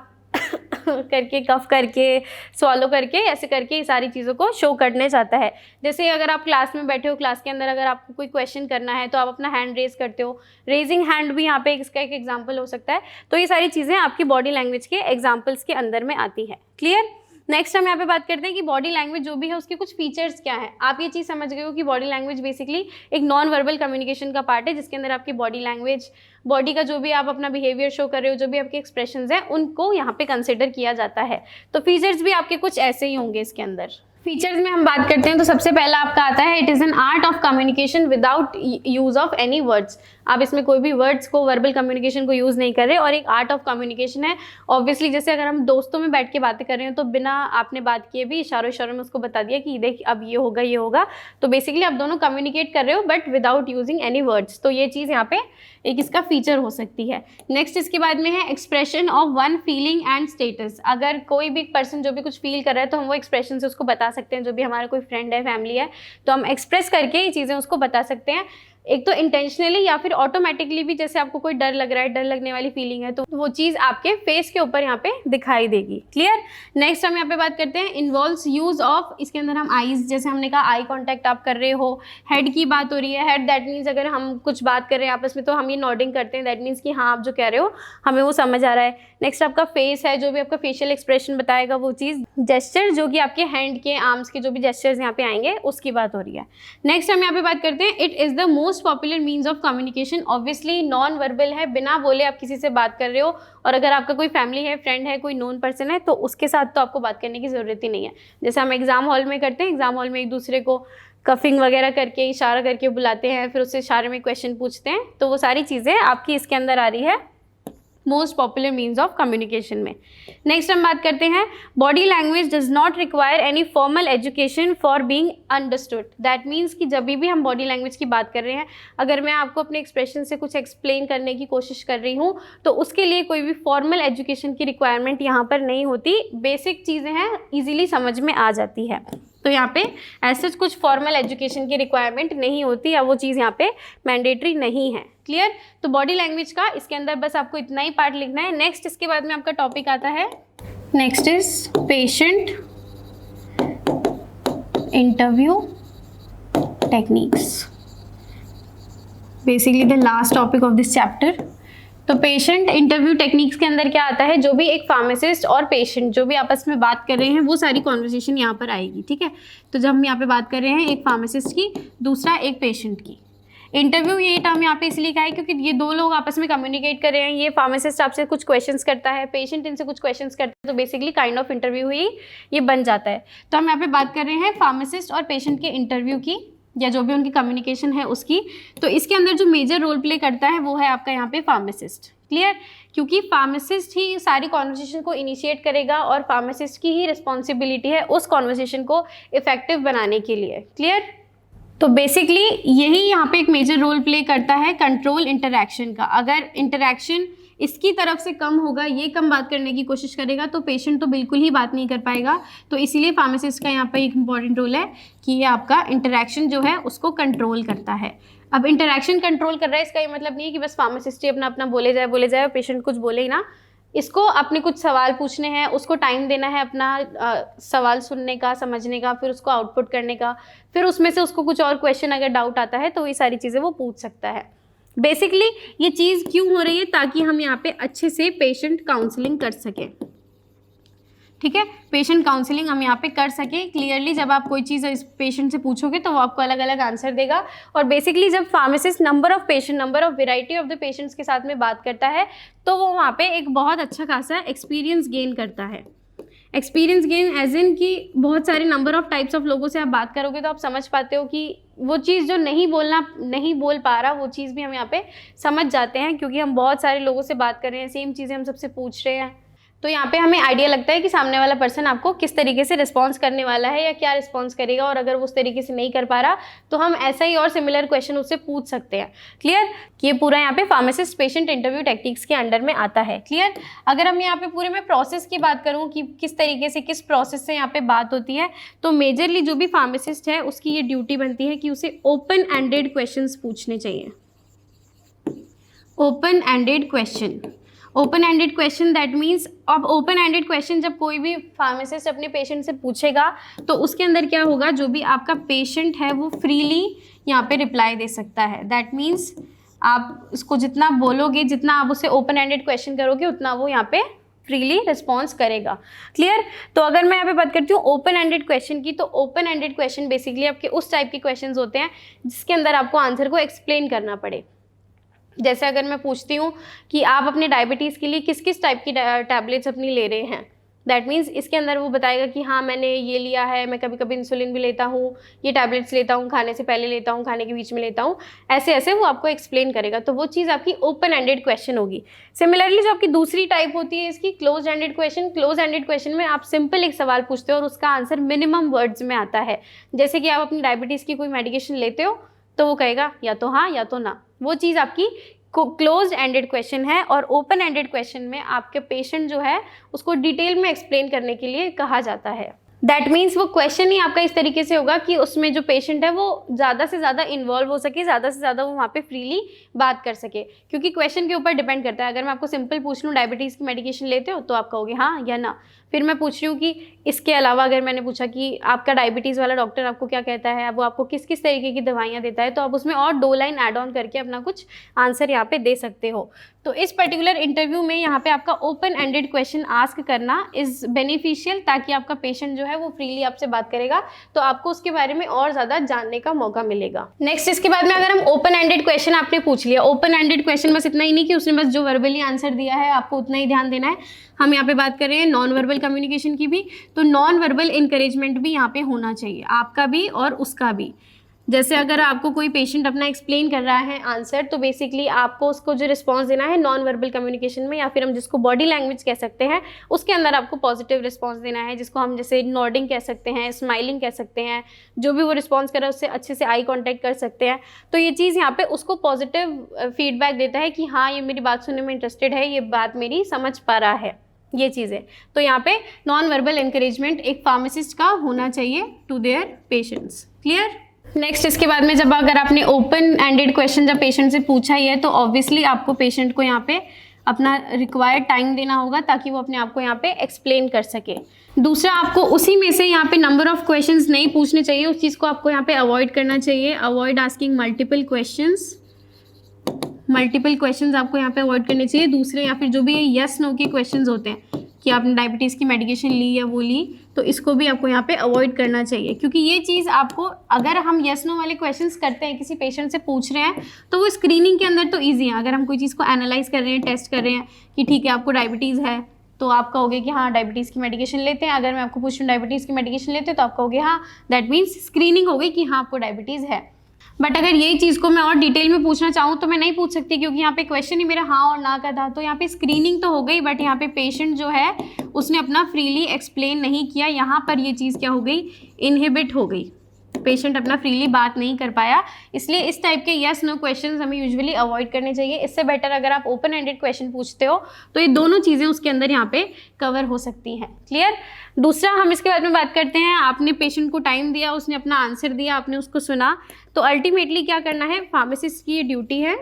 A: करके, कफ करके, स्वॉलो करके, ऐसे करके ये सारी चीज़ों को शो करने चाहता है। जैसे अगर आप क्लास में बैठे हो, क्लास के अंदर अगर आपको कोई क्वेश्चन करना है तो आप अपना हैंड रेज करते हो, रेजिंग हैंड भी यहाँ पे इसका एक एग्जाम्पल हो सकता है। तो ये सारी चीज़ें आपकी बॉडी लैंग्वेज के एग्जाम्पल्स के अंदर में आती है। क्लियर? नेक्स्ट हम यहाँ पे बात करते हैं कि बॉडी लैंग्वेज जो भी है उसके कुछ फीचर्स क्या है। आप ये चीज़ समझ गए हो कि बॉडी लैंग्वेज बेसिकली एक नॉन वर्बल कम्युनिकेशन का पार्ट है, जिसके अंदर आपकी बॉडी लैंग्वेज, बॉडी का जो भी आप अपना बिहेवियर शो कर रहे हो, जो भी आपके एक्सप्रेशंस हैं, उनको यहाँ पे कंसिडर किया जाता है। तो फीचर्स भी आपके कुछ ऐसे ही होंगे इसके अंदर। फीचर्स में हम बात करते हैं तो सबसे पहला आपका आता है it is an art of communication without use of any words. आप इसमें कोई भी वर्ड्स को, वर्बल कम्युनिकेशन को यूज़ नहीं कर रहे, और एक आर्ट ऑफ कम्युनिकेशन है। ऑब्वियसली जैसे अगर हम दोस्तों में बैठ के बातें कर रहे हैं तो बिना आपने बात किए भी इशारों में उसको बता दिया कि देख अब ये होगा, ये होगा। तो बेसिकली आप दोनों कम्युनिकेट कर रहे हो but without using any words. तो ये चीज़ यहाँ पे एक इसका फीचर हो सकती है। नेक्स्ट इसके बाद में है expression of one feeling and status. अगर कोई भी पर्सन जो भी कुछ फील कर रहा है तो हम वो एक्सप्रेशन से उसको बता सकते हैं। जो भी हमारा कोई फ्रेंड है, फैमिली है, तो हम एक्सप्रेस करके ये चीज़ें उसको बता सकते हैं। एक तो इंटेंशनली या फिर ऑटोमेटिकली भी, जैसे आपको कोई डर लग रहा है, डर लगने वाली फीलिंग है, तो वो चीज़ आपके फेस के ऊपर यहाँ पे दिखाई देगी। क्लियर। नेक्स्ट हम यहाँ पे बात करते हैं इन्वॉल्व्स यूज ऑफ। इसके अंदर हम आईज, जैसे हमने कहा आई कांटेक्ट आप कर रहे हो, हेड की बात हो रही है। हेड दैट मीन्स अगर हम कुछ बात कर रहे हैं आपस में तो हम ये नॉडिंग करते हैं, दैट मीन्स कि हाँ आप जो कह रहे हो हमें वो समझ आ रहा है। नेक्स्ट आपका फेस है, जो भी आपका फेशियल एक्सप्रेशन बताएगा वो चीज़। जेस्चर, जो कि आपके हैंड के, आर्म्स के जो भी जेस्चर्स यहाँ पे आएंगे उसकी बात हो रही है। नेक्स्ट हम यहाँ पे बात करते हैं it is the most popular means of communication. Obviously non verbal है, बिना बोले आप किसी से बात कर रहे हो, और अगर आपका कोई फैमिली है, फ्रेंड है, कोई नोन पर्सन है, तो उसके साथ तो आपको बात करने की ज़रूरत ही नहीं है। जैसे हम एग्जाम हॉल में करते हैं, एग्जाम हॉल में एक दूसरे को कफिंग वगैरह करके, इशारा करके बुलाते हैं, फिर उससे इशारे में क्वेश्चन पूछते हैं। तो वो सारी चीज़ें आपकी इसके अंदर आ रही है most popular means of communication में। नेक्स्ट हम बात करते हैं body language does not require any formal education for being understood. That means कि जब भी हम बॉडी लैंग्वेज की बात कर रहे हैं, अगर मैं आपको अपने एक्सप्रेशन से कुछ एक्सप्लेन करने की कोशिश कर रही हूँ तो उसके लिए कोई भी फॉर्मल एजुकेशन की रिक्वायरमेंट यहाँ पर नहीं होती। बेसिक चीज़ें हैं, ईजिली समझ में आ जाती है। तो यहाँ पे ऐसे कुछ फॉर्मल एजुकेशन की रिक्वायरमेंट नहीं होती, या वो चीज़ यहाँ पे मैंडेटरी नहीं है। क्लियर। तो बॉडी लैंग्वेज का इसके अंदर बस आपको इतना ही पार्ट लिखना है। नेक्स्ट इसके बाद में आपका टॉपिक आता है, next is patient interview techniques, basically the last topic of this chapter. तो पेशेंट इंटरव्यू टेक्निक्स के अंदर क्या आता है, जो भी एक फार्मासिस्ट और पेशेंट जो भी आपस में बात कर रहे हैं वो सारी कॉन्वर्सेशन यहाँ पर आएगी। ठीक है। तो जब हम यहाँ पे बात कर रहे हैं एक फार्मासिस्ट की, दूसरा एक पेशेंट की। इंटरव्यू ये टर्म यहाँ पे इसलिए का है क्योंकि ये दो लोग आपस में कम्युनिकेट कर रहे हैं। ये फार्मासिस्ट आपसे कुछ क्वेश्चंस करता है, पेशेंट इनसे कुछ क्वेश्चंस करता है, तो बेसिकली काइंड ऑफ इंटरव्यू ही ये बन जाता है। तो हम यहाँ पे बात कर रहे हैं फार्मासिस्ट और पेशेंट के इंटरव्यू की, या जो भी उनकी कम्युनिकेशन है उसकी। तो इसके अंदर जो मेजर रोल प्ले करता है वो है आपका यहाँ पे फार्मासिस्ट। क्लियर। क्योंकि फार्मासिस्ट ही सारी कॉन्वर्सेशन को इनिशिएट करेगा और फार्मासिस्ट की ही रिस्पॉन्सिबिलिटी है उस कॉन्वर्सेशन को इफेक्टिव बनाने के लिए। क्लियर। तो बेसिकली यही यहाँ पे एक मेजर रोल प्ले करता है कंट्रोल इंटरैक्शन का। अगर इंटरैक्शन इसकी तरफ से कम होगा, ये कम बात करने की कोशिश करेगा, तो पेशेंट तो बिल्कुल ही बात नहीं कर पाएगा। तो इसीलिए फार्मासिस्ट का यहाँ पे एक इम्पॉर्टेंट रोल है कि ये आपका इंटरैक्शन जो है उसको कंट्रोल करता है। अब इंटरैक्शन कंट्रोल कर रहा है, इसका ये मतलब नहीं है कि बस फार्मासिस्ट ही अपना अपना बोले जाए और पेशेंट कुछ बोले ही ना। इसको अपने कुछ सवाल पूछने हैं, उसको टाइम देना है अपना सवाल सुनने का, समझने का, फिर उसको आउटपुट करने का, फिर उसमें से उसको कुछ और क्वेश्चन अगर डाउट आता है तो ये सारी चीज़ें वो पूछ सकता है। बेसिकली ये चीज़ क्यों हो रही है, ताकि हम यहाँ पे अच्छे से पेशेंट काउंसलिंग कर सकें। ठीक है। पेशेंट काउंसलिंग हम यहाँ पे कर सकें क्लियरली। जब आप कोई चीज़ इस पेशेंट से पूछोगे तो वो आपको अलग अलग आंसर देगा। और बेसिकली जब pharmacist number of variety of the patients के साथ में बात करता है तो वो वहाँ पे एक बहुत अच्छा खासा एक्सपीरियंस गेन करता है। एक्सपीरियंस गेन एज इन कि बहुत सारे नंबर ऑफ टाइप्स ऑफ लोगों से आप बात करोगे तो आप समझ पाते हो कि वो चीज़ जो नहीं बोल पा रहा, वो चीज़ भी हम यहाँ पे समझ जाते हैं, क्योंकि हम बहुत सारे लोगों से बात कर रहे हैं, सेम चीज़ें हम सबसे पूछ रहे हैं। तो यहाँ पे हमें आइडिया लगता है कि सामने वाला पर्सन आपको किस तरीके से रिस्पॉन्स करने वाला है या क्या रिस्पॉन्स करेगा, और अगर वो उस तरीके से नहीं कर पा रहा तो हम ऐसा ही और सिमिलर क्वेश्चन उससे पूछ सकते हैं। क्लियर। ये पूरा यहाँ पे फार्मासिस्ट पेशेंट इंटरव्यू टेक्निक्स के अंडर में आता है। क्लियर। अगर हम यहाँ पे पूरे में प्रोसेस की बात करूँ कि किस तरीके से, किस प्रोसेस से यहाँ पे बात होती है, तो मेजरली जो भी फार्मासिस्ट है उसकी ये ड्यूटी बनती है कि उसे ओपन एंडेड क्वेश्चन पूछने चाहिए। Open ended question, open ended question that means, अब ओपन एंडेड क्वेश्चन जब कोई भी फार्मासिस्ट अपने पेशेंट से पूछेगा तो उसके अंदर क्या होगा, जो भी आपका पेशेंट है वो फ्रीली यहाँ पे रिप्लाई दे सकता है। दैट मीन्स आप उसको जितना बोलोगे, जितना आप उसे ओपन एंडेड क्वेश्चन करोगे, उतना वो यहाँ पे फ्रीली रिस्पॉन्स करेगा। क्लियर। तो अगर मैं यहाँ पे बात करती हूँ ओपन एंडेड क्वेश्चन की, तो ओपन एंडेड क्वेश्चन बेसिकली आपके उस टाइप के क्वेश्चंस होते हैं जिसके अंदर आपको आंसर को एक्सप्लेन करना पड़े। जैसे अगर मैं पूछती हूँ कि आप अपने डायबिटीज़ के लिए किस किस टाइप की टैबलेट्स अपनी ले रहे हैं, दैट मीन्स इसके अंदर वो बताएगा कि हाँ मैंने ये लिया है, मैं कभी कभी इंसुलिन भी लेता हूँ, ये टैबलेट्स लेता हूँ, खाने से पहले लेता हूँ, खाने के बीच में लेता हूँ, ऐसे ऐसे वो आपको एक्सप्लेन करेगा। तो वो चीज़ आपकी ओपन एंडेड क्वेश्चन होगी। सिमिलरली जो आपकी दूसरी टाइप होती है इसकी close ended question. Close ended question में आप सिंपल एक सवाल पूछते हो और उसका आंसर मिनिमम वर्ड्स में आता है। जैसे कि आप अपनी डायबिटीज़ की कोई मेडिकेशन लेते हो तो वो कहेगा या तो हाँ या तो ना। वो चीज़ आपकी क्लोज एंडेड क्वेश्चन है। और ओपन एंडेड क्वेश्चन में आपके पेशेंट जो है उसको डिटेल में एक्सप्लेन करने के लिए कहा जाता है। दैट मीन्स वो क्वेश्चन ही आपका इस तरीके से होगा कि उसमें जो पेशेंट है वो ज़्यादा से ज़्यादा इन्वॉल्व हो सके, ज़्यादा से ज़्यादा वो वहाँ पे फ्रीली बात कर सके, क्योंकि क्वेश्चन के ऊपर डिपेंड करता है। अगर मैं आपको सिंपल पूछ लूँ डायबिटीज़ की मेडिकेशन लेते हो तो आप कहोगे हाँ या ना। फिर मैं पूछ रही हूँ कि इसके अलावा अगर मैंने पूछा कि आपका डायबिटीज़ वाला डॉक्टर आपको क्या कहता है, वो आपको किस किस तरीके की दवाइयाँ देता है, तो आप उसमें और 2 लाइन ऐड ऑन करके अपना कुछ आंसर यहाँ पे दे सकते हो। तो इस पर्टिकुलर इंटरव्यू में यहाँ पे आपका ओपन एंडेड क्वेश्चन आस्क करना इज़ बेनिफिशियल, ताकि आपका पेशेंट जो है वो फ्रीली आपसे बात करेगा, तो आपको उसके बारे में और ज़्यादा जानने का मौका मिलेगा। नेक्स्ट इसके बाद में अगर हम ओपन एंडेड क्वेश्चन आपने पूछ लिया, ओपन एंडेड क्वेश्चन बस इतना ही नहीं कि उसने बस जो वर्बली आंसर दिया है आपको उतना ही ध्यान देना है। हम यहाँ पे बात कर रहे हैं नॉन वर्बल कम्युनिकेशन की भी, तो नॉन वर्बल इंकरेजमेंट भी यहाँ पे होना चाहिए, आपका भी और उसका भी। जैसे अगर आपको कोई पेशेंट अपना एक्सप्लेन कर रहा है आंसर, तो बेसिकली आपको उसको जो रिस्पांस देना है नॉन वर्बल कम्युनिकेशन में, या फिर हम जिसको बॉडी लैंग्वेज कह सकते हैं, उसके अंदर आपको पॉजिटिव रिस्पांस देना है, जिसको हम जैसे नॉडिंग कह सकते हैं, स्माइलिंग कह सकते हैं। जो भी वो रिस्पॉन्स कर रहा है उससे अच्छे से आई कॉन्टैक्ट कर सकते हैं। तो ये चीज़ यहाँ पे उसको पॉजिटिव फीडबैक देता है कि हाँ ये मेरी बात सुनने में इंटरेस्टेड है, ये बात मेरी समझ पा रहा है, ये चीज़ें। तो यहाँ पे नॉन वर्बल एनकरेजमेंट एक फार्मासिस्ट का होना चाहिए to their patients. Clear. Next इसके बाद में जब अगर आपने ओपन एंडेड क्वेश्चन जब पेशेंट से पूछा ही है, तो ऑब्वियसली आपको पेशेंट को यहाँ पे अपना रिक्वायर्ड टाइम देना होगा ताकि वो अपने आप को यहाँ पे एक्सप्लेन कर सके। दूसरा, आपको उसी में से यहाँ पे नंबर ऑफ क्वेश्चंस नहीं पूछने चाहिए, उस चीज़ को आपको यहाँ पे अवॉइड करना चाहिए। अवॉइड आस्किंग मल्टीपल क्वेश्चंस आपको यहाँ पे अवॉइड करने चाहिए। दूसरे या फिर जो भी ये यस नो के क्वेश्चंस होते हैं कि आपने डायबिटीज़ की मेडिकेशन ली या वो ली, तो इसको भी आपको यहाँ पे अवॉइड करना चाहिए, क्योंकि ये चीज़ आपको, अगर हम यस नो वाले क्वेश्चंस करते हैं, किसी पेशेंट से पूछ रहे हैं, तो वो स्क्रीनिंग के अंदर तो ईजी है। अगर हम कोई चीज़ को एनालाइज कर रहे हैं, टेस्ट कर रहे हैं कि ठीक है आपको डायबिटीज़ है, तो आप कहोगे कि हाँ डायबिटीज़ की मेडिकेशन लेते हैं। अगर मैं आपको पूछूँ डायबिटीज़ की मेडिकेशन लेते हैं, तो आप कहोगे हाँ, दैट मीन्स स्क्रीनिंग हो गई कि हाँ आपको डायबिटीज़ है। बट अगर यही चीज़ को मैं और डिटेल में पूछना चाहूँ तो मैं नहीं पूछ सकती, क्योंकि यहाँ पे क्वेश्चन ही मेरा हाँ और ना का था। तो यहाँ पे स्क्रीनिंग तो हो गई, बट यहाँ पे पेशेंट जो है उसने अपना फ्रीली एक्सप्लेन नहीं किया। यहाँ पर ये चीज़ क्या हो गई, इनहिबिट हो गई, पेशेंट अपना फ्रीली बात नहीं कर पाया। इसलिए इस टाइप के यस नो क्वेश्चंस हमें यूजुअली अवॉइड करने चाहिए। इससे बेटर अगर आप ओपन एंडेड क्वेश्चन पूछते हो तो ये दोनों चीज़ें उसके अंदर यहाँ पे कवर हो सकती हैं। क्लियर। दूसरा, हम इसके बाद में बात करते हैं, आपने पेशेंट को टाइम दिया, उसने अपना आंसर दिया, आपने उसको सुना, तो अल्टीमेटली क्या करना है, फार्मासिस्ट की ये ड्यूटी है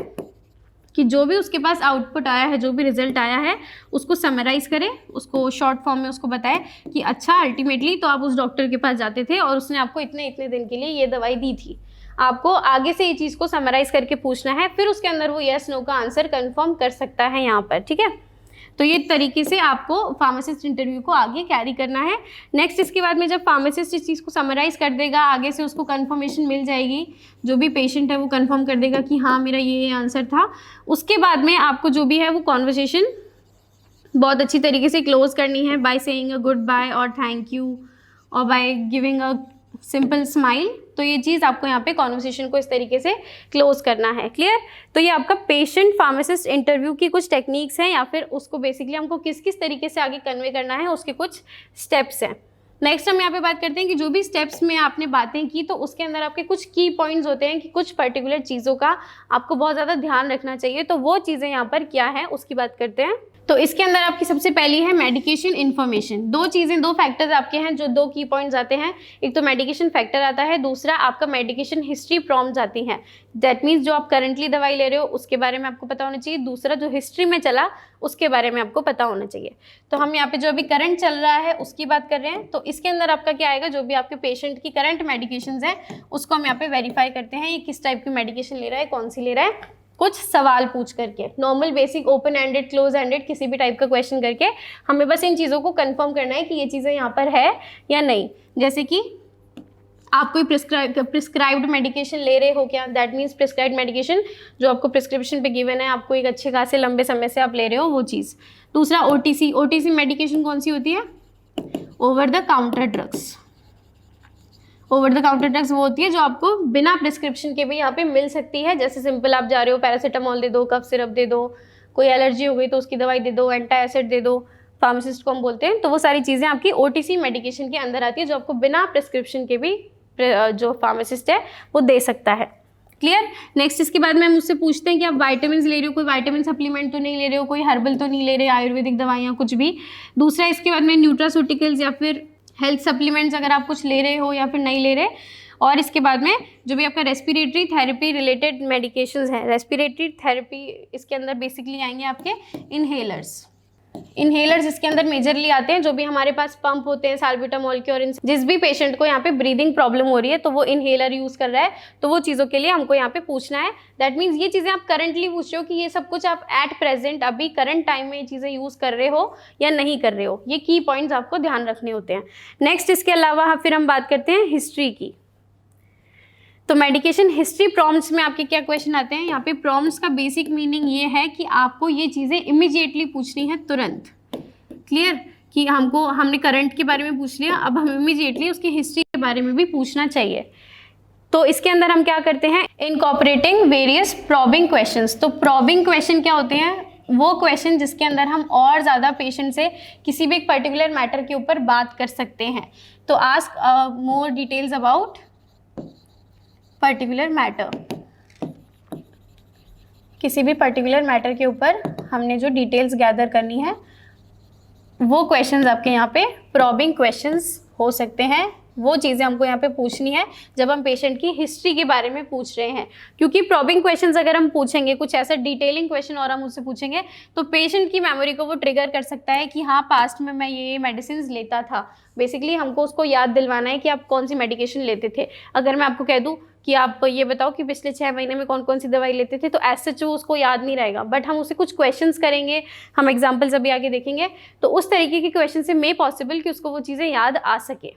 A: कि जो भी उसके पास आउटपुट आया है, जो भी रिजल्ट आया है, उसको समराइज़ करे, उसको शॉर्ट फॉर्म में उसको बताए कि अच्छा अल्टीमेटली तो आप उस डॉक्टर के पास जाते थे और उसने आपको इतने इतने दिन के लिए ये दवाई दी थी। आपको आगे से ये चीज़ को समराइज़ करके पूछना है, फिर उसके अंदर वो यस नो का आंसर कंफर्म कर सकता है यहाँ पर। ठीक है। तो ये तरीके से आपको फार्मासिस्ट इंटरव्यू को आगे कैरी करना है। नेक्स्ट इसके बाद में जब फार्मासिस्ट इस चीज़ को समराइज़ कर देगा, आगे से उसको कंफर्मेशन मिल जाएगी, जो भी पेशेंट है वो कंफर्म कर देगा कि हाँ मेरा ये आंसर था। उसके बाद में आपको जो भी है वो कॉन्वर्सेशन बहुत अच्छी तरीके से क्लोज करनी है, by saying a goodbye और थैंक यू, और by giving a simple smile. तो ये चीज़ आपको यहाँ पे कॉन्वर्सेशन को इस तरीके से क्लोज करना है। क्लियर। तो ये आपका पेशेंट फार्मासिस्ट इंटरव्यू की कुछ टेक्निक्स हैं, या फिर उसको बेसिकली हमको किस किस तरीके से आगे कन्वे करना है उसके कुछ स्टेप्स हैं। नेक्स्ट हम यहाँ पे बात करते हैं कि जो भी स्टेप्स में आपने बातें की, तो उसके अंदर आपके कुछ की पॉइंट्स होते हैं कि कुछ पर्टिकुलर चीज़ों का आपको बहुत ज़्यादा ध्यान रखना चाहिए। तो वो चीज़ें यहाँ पर क्या है उसकी बात करते हैं। तो इसके अंदर आपकी सबसे पहली है मेडिकेशन इन्फॉर्मेशन। दो चीज़ें, दो फैक्टर्स आपके हैं जो दो की पॉइंट्स आते हैं। एक तो मेडिकेशन फैक्टर आता है, दूसरा आपका मेडिकेशन हिस्ट्री प्रॉम्प्ट्स आती हैं। दैट मीन्स जो आप करंटली दवाई ले रहे हो उसके बारे में आपको पता होना चाहिए, दूसरा जो हिस्ट्री में चला उसके बारे में आपको पता होना चाहिए। तो हम यहाँ पे जो अभी करंट चल रहा है उसकी बात कर रहे हैं। तो इसके अंदर आपका क्या आएगा, जो भी आपके पेशेंट की करंट मेडिकेशंस है उसको हम यहाँ पे वेरीफाई करते हैं, ये किस टाइप की मेडिकेशन ले रहा है, कौन सी ले रहा है। कुछ सवाल पूछ करके, normal basic open ended close ended किसी भी टाइप का क्वेश्चन करके हमें बस इन चीज़ों को कंफर्म करना है कि ये चीज़ें यहाँ पर है या नहीं। जैसे कि आप कोई प्रिस्क्राइब्ड मेडिकेशन ले रहे हो क्या, दैट मीन्स प्रिस्क्राइब्ड मेडिकेशन जो आपको प्रिस्क्रिप्शन पे गिवन है, आपको एक अच्छे खासे लंबे समय से आप ले रहे हो वो चीज़। दूसरा ओटीसी, ओटीसी मेडिकेशन कौन सी होती है, over the counter drugs. Over the counter drugs वो होती है जो आपको बिना प्रिस्क्रिप्शन के भी यहाँ पे मिल सकती है। जैसे सिंपल आप जा रहे हो, पैरासीटामोल दे दो, कफ सिरप दे दो, कोई एलर्जी हो गई तो उसकी दवाई दे दो, एंटी एसिड दे दो, फार्मासिस्ट को हम बोलते हैं। तो वो सारी चीज़ें आपकी ओटीसी मेडिकेशन के अंदर आती है जो आपको बिना प्रिस्क्रिप्शन के भी जो फार्मासिस्ट है वो दे सकता है। क्लियर। नेक्स्ट इसके बाद में मुझसे पूछते हैं कि आप वाइटामिन ले रहे हो, कोई वाइटामिन सप्लीमेंट तो नहीं ले रहे हो, कोई हर्बल तो नहीं ले रहे, आयुर्वेदिक दवाइयाँ कुछ भी। दूसरा इसके बाद में न्यूट्रास्यूटिकल्स या फिर हेल्थ सप्लीमेंट्स अगर आप कुछ ले रहे हो या फिर नहीं ले रहे। और इसके बाद में जो भी आपका रेस्पिरेटरी थेरेपी रिलेटेड मेडिकेशंस हैं, रेस्पिरेटरी थेरेपी इसके अंदर बेसिकली आएंगे आपके इनहेलर्स। इनहेलर्स इसके अंदर मेजरली आते हैं जो भी हमारे पास पंप होते हैं साल्ब्यूटामॉल के, और जिस भी पेशेंट को यहाँ पे ब्रीदिंग प्रॉब्लम हो रही है तो वो इनहेलर यूज़ कर रहा है, तो वो चीज़ों के लिए हमको यहाँ पे पूछना है। दैट मीन्स ये चीज़ें आप करंटली पूछ रहे हो कि ये सब कुछ आप एट प्रेजेंट अभी करंट टाइम में ये चीज़ें यूज़ कर रहे हो या नहीं कर रहे हो, ये की पॉइंट्स आपको ध्यान रखने होते हैं। नेक्स्ट इसके अलावा फिर हम बात करते हैं हिस्ट्री की। तो मेडिकेशन हिस्ट्री प्रॉम्प्ट्स में आपके क्या क्वेश्चन आते हैं। यहाँ पे प्रॉम्प्ट्स का बेसिक मीनिंग ये है कि आपको ये चीज़ें इमीडिएटली पूछनी है, तुरंत। क्लियर, कि हमने करंट के बारे में पूछ लिया, अब हम इमीडिएटली उसकी हिस्ट्री के बारे में भी पूछना चाहिए। तो इसके अंदर हम क्या करते हैं, इनकॉर्पोरेटिंग वेरियस प्रॉबिंग क्वेश्चंस। तो प्रॉबिंग क्वेश्चन क्या होते हैं, वो क्वेश्चन जिसके अंदर हम और ज़्यादा पेशेंट से किसी भी एक पर्टिकुलर मैटर के ऊपर बात कर सकते हैं। तो ask more details about particular matter, किसी भी पर्टिकुलर मैटर के ऊपर हमने जो डिटेल्स गैदर करनी है वो क्वेश्चंस आपके यहाँ पे प्रॉबिंग क्वेश्चंस हो सकते हैं। वो चीज़ें हमको यहाँ पे पूछनी है जब हम पेशेंट की हिस्ट्री के बारे में पूछ रहे हैं, क्योंकि प्रॉबिंग क्वेश्चंस अगर हम पूछेंगे, कुछ ऐसा डिटेलिंग क्वेश्चन और हम उससे पूछेंगे तो पेशेंट की मेमोरी को वो ट्रिगर कर सकता है कि हाँ पास्ट में मैं ये मेडिसिन लेता था। बेसिकली हमको उसको याद दिलवाना है कि आप कौन सी मेडिकेशन लेते थे। अगर मैं आपको कह दूँ कि आप ये बताओ कि पिछले 6 महीने में कौन कौन सी दवाई लेते थे, तो ऐसे जो उसको याद नहीं रहेगा, बट हम उसे कुछ क्वेश्चंस करेंगे, हम एग्जांपल्स अभी आगे देखेंगे, तो उस तरीके के क्वेश्चन से मे पॉसिबल कि उसको वो चीज़ें याद आ सके।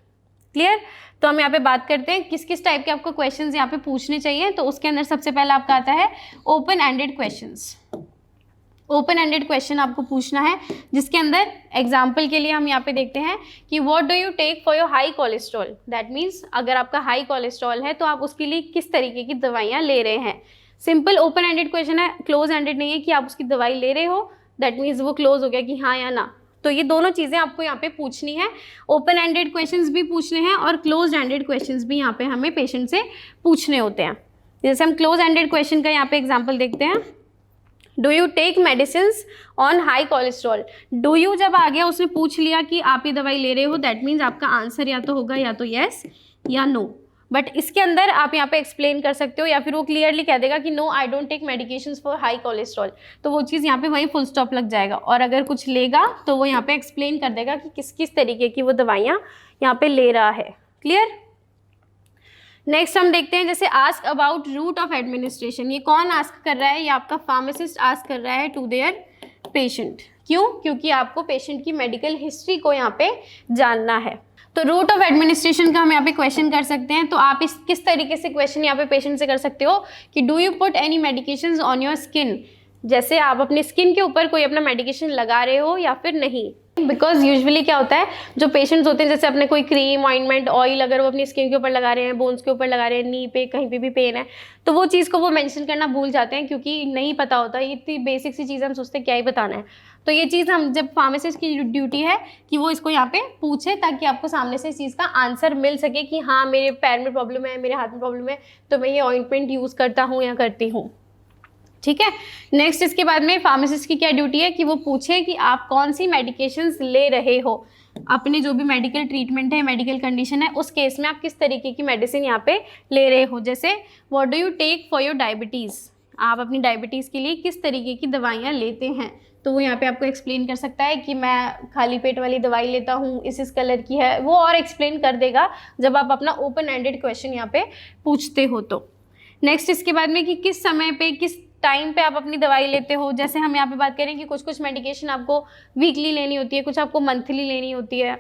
A: क्लियर। तो हम यहाँ पे बात करते हैं किस किस टाइप के आपको क्वेश्चंस यहाँ पे पूछने चाहिए। तो उसके अंदर सबसे पहला आपका आता है open ended questions. Open ended question आपको पूछना है जिसके अंदर एग्जाम्पल के लिए हम यहाँ पे देखते हैं कि what do you take for your high cholesterol. That means अगर आपका हाई कोलेस्ट्रॉल है तो आप उसके लिए किस तरीके की दवाइयाँ ले रहे हैं। सिंपल ओपन एंडेड क्वेश्चन है, क्लोज एंडेड नहीं है कि आप उसकी दवाई ले रहे हो, दैट मीन्स वो क्लोज हो गया कि हाँ या ना। तो ये दोनों चीज़ें आपको यहाँ पे पूछनी है। ओपन एंडेड क्वेश्चंस भी पूछने हैं और क्लोज एंडेड क्वेश्चंस भी यहाँ पे हमें पेशेंट से पूछने होते हैं। जैसे हम क्लोज एंडेड क्वेश्चन का यहाँ पे एग्जाम्पल देखते हैं, do you take medicine on high cholesterol. Do you जब आ गया उसने पूछ लिया कि आप ये दवाई ले रहे हो, दैट मीन्स आपका आंसर या तो होगा या तो येस या नो। बट इसके अंदर आप यहाँ पे एक्सप्लेन कर सकते हो या फिर वो क्लियरली कह देगा कि no I don't take medications for high cholesterol, तो वो चीज़ यहाँ पे वहीं फुल स्टॉप लग जाएगा। और अगर कुछ लेगा तो वो यहाँ पे एक्सप्लेन कर देगा कि किस किस तरीके की वो दवाइयाँ यहाँ पे ले रहा है। क्लियर। नेक्स्ट हम देखते हैं जैसे ask about route of administration. ये कौन आस्क कर रहा है, ये आपका फार्मासिस्ट आस्क कर रहा है टू देयर पेशेंट। क्यों? क्योंकि आपको पेशेंट की मेडिकल हिस्ट्री को यहाँ पे जानना है। तो रूट ऑफ एडमिनिस्ट्रेशन का हम यहाँ पे क्वेश्चन कर सकते हैं। तो आप इस किस तरीके से क्वेश्चन यहाँ पे पेशेंट से कर सकते हो कि do you put any medications on your skin. जैसे आप अपनी स्किन के ऊपर कोई अपना मेडिकेशन लगा रहे हो या फिर नहीं। बिकॉज यूजुअली क्या होता है, जो पेशेंट्स होते हैं जैसे अपने कोई क्रीम, ऑइंटमेंट, ऑयल अगर वो अपनी स्किन के ऊपर लगा रहे हैं, बोन्स के ऊपर लगा रहे हैं, नी पे कहीं पे भी पेन है, तो वो चीज़ को वो मेंशन करना भूल जाते हैं क्योंकि नहीं पता होता। ये इतनी बेसिक सी चीज़ हम सोचते हैं क्या ही बताना है। तो ये चीज़ हम जब फार्मासिस्ट की ड्यूटी है कि वो इसको यहाँ पे पूछे ताकि आपको सामने से इस चीज़ का आंसर मिल सके कि हाँ मेरे पैर में प्रॉब्लम है, मेरे हाथ में प्रॉब्लम है, तो मैं ये ऑइंटमेंट यूज़ करता हूँ या करती हूँ। ठीक है। नेक्स्ट इसके बाद में फार्मासिस्ट की क्या ड्यूटी है कि वो पूछे कि आप कौन सी मेडिकेशंस ले रहे हो, अपने जो भी मेडिकल ट्रीटमेंट है, मेडिकल कंडीशन है, उस केस में आप किस तरीके की मेडिसिन यहाँ पे ले रहे हो। जैसे what do you take for your diabetes, आप अपनी डायबिटीज़ के लिए किस तरीके की दवाइयाँ लेते हैं। तो वो यहाँ पे आपको एक्सप्लेन कर सकता है कि मैं खाली पेट वाली दवाई लेता हूँ, इस कलर की है, वो और एक्सप्लेन कर देगा जब आप अपना ओपन एंडेड क्वेश्चन यहाँ पे पूछते हो। तो नेक्स्ट इसके बाद में कि किस समय पे किस टाइम पे आप अपनी दवाई लेते हो। जैसे हम यहाँ पे बात करें कि कुछ कुछ मेडिकेशन आपको वीकली लेनी होती है, कुछ आपको मंथली लेनी होती है,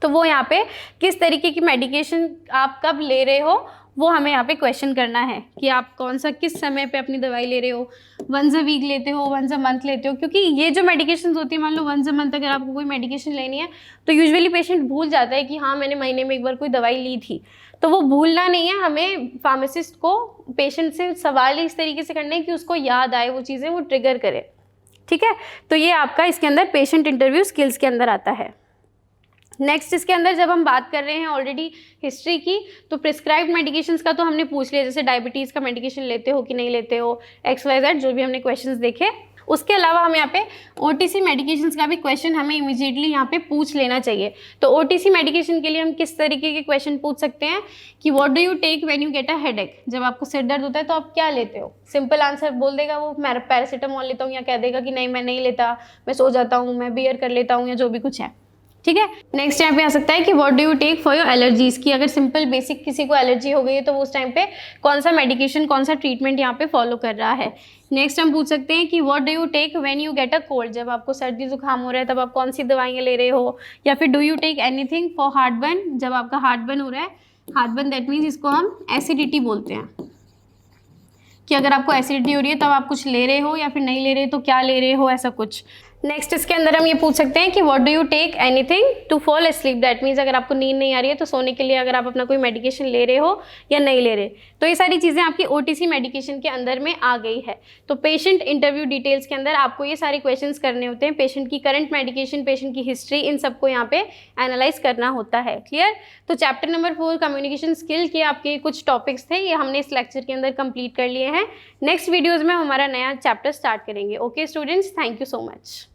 A: तो वो यहाँ पे किस तरीके की मेडिकेशन आप कब ले रहे हो वो हमें यहाँ पे क्वेश्चन करना है कि आप कौन सा किस समय पे अपनी दवाई ले रहे हो, वंस अ वीक लेते हो, वंस अ मंथ लेते हो। क्योंकि ये जो मेडिकेशन होती है, मान लो वंस अ मंथ अगर आपको कोई मेडिकेशन लेनी है तो यूजुअली पेशेंट भूल जाता है कि हाँ मैंने महीने में एक बार कोई दवाई ली थी। तो वो भूलना नहीं है, हमें फार्मासिस्ट को पेशेंट से सवाल इस तरीके से करना है कि उसको याद आए वो चीज़ें, वो ट्रिगर करे। ठीक है, तो ये आपका इसके अंदर पेशेंट इंटरव्यू स्किल्स के अंदर आता है। नेक्स्ट इसके अंदर जब हम बात कर रहे हैं ऑलरेडी हिस्ट्री की, तो प्रिस्क्राइब्ड मेडिकेशंस का तो हमने पूछ लिया, जैसे डायबिटीज़ का मेडिकेशन लेते हो कि नहीं लेते हो, XYZ जो भी हमने क्वेश्चंस देखे। उसके अलावा हम यहाँ पे OTC मेडिकेशंस का भी क्वेश्चन हमें इमीडिएटली यहाँ पे पूछ लेना चाहिए। तो OTC मेडिकेशन के लिए हम किस तरीके के क्वेश्चन पूछ सकते हैं कि what do you take when you get a headache, जब आपको सिर दर्द होता है तो आप क्या लेते हो। सिंपल आंसर बोल देगा वो, मैं पैरासीटामोल लेता हूँ, या कह देगा कि नहीं मैं नहीं लेता, मैं सो जाता हूँ, मैं बियर कर लेता हूँ, या जो भी कुछ है। ठीक है, नेक्स्ट यहाँ पे आ सकता है कि what do you take for your allergies, की अगर सिंपल बेसिक किसी को एलर्जी हो गई है तो वो उस टाइम पे कौन सा मेडिकेशन, कौन सा ट्रीटमेंट यहाँ पे फॉलो कर रहा है। नेक्स्ट हम पूछ सकते हैं कि what do you take when you get a cold, जब आपको सर्दी जुकाम हो रहा है तब आप कौन सी दवाइयाँ ले रहे हो। या फिर do you take anything for heartburn, जब आपका हार्ट बर्न हो रहा है। हार्ट बर्न दैट मीन्स इसको हम एसिडिटी बोलते हैं, कि अगर आपको एसिडिटी हो रही है तब आप कुछ ले रहे हो, या फिर नहीं ले रहे तो क्या ले रहे हो, ऐसा कुछ। नेक्स्ट इसके अंदर हम ये पूछ सकते हैं कि what do you take anything to fall asleep, that means अगर आपको नींद नहीं आ रही है तो सोने के लिए अगर आप अपना कोई मेडिकेशन ले रहे हो या नहीं ले रहे। तो ये सारी चीज़ें आपकी OTC मेडिकेशन के अंदर में आ गई है। तो पेशेंट इंटरव्यू डिटेल्स के अंदर आपको ये सारे क्वेश्चंस करने होते हैं, पेशेंट की करंट मेडिकेशन, पेशेंट की हिस्ट्री, इन सबको यहाँ पे एनालाइज करना होता है। क्लियर। तो चैप्टर नंबर 4 कम्युनिकेशन स्किल के आपके कुछ टॉपिक्स थे, ये हमने इस लेक्चर के अंदर कंप्लीट कर लिए हैं। नेक्स्ट वीडियोज़ में हमारा नया चैप्टर स्टार्ट करेंगे। Okay students, thank you so much.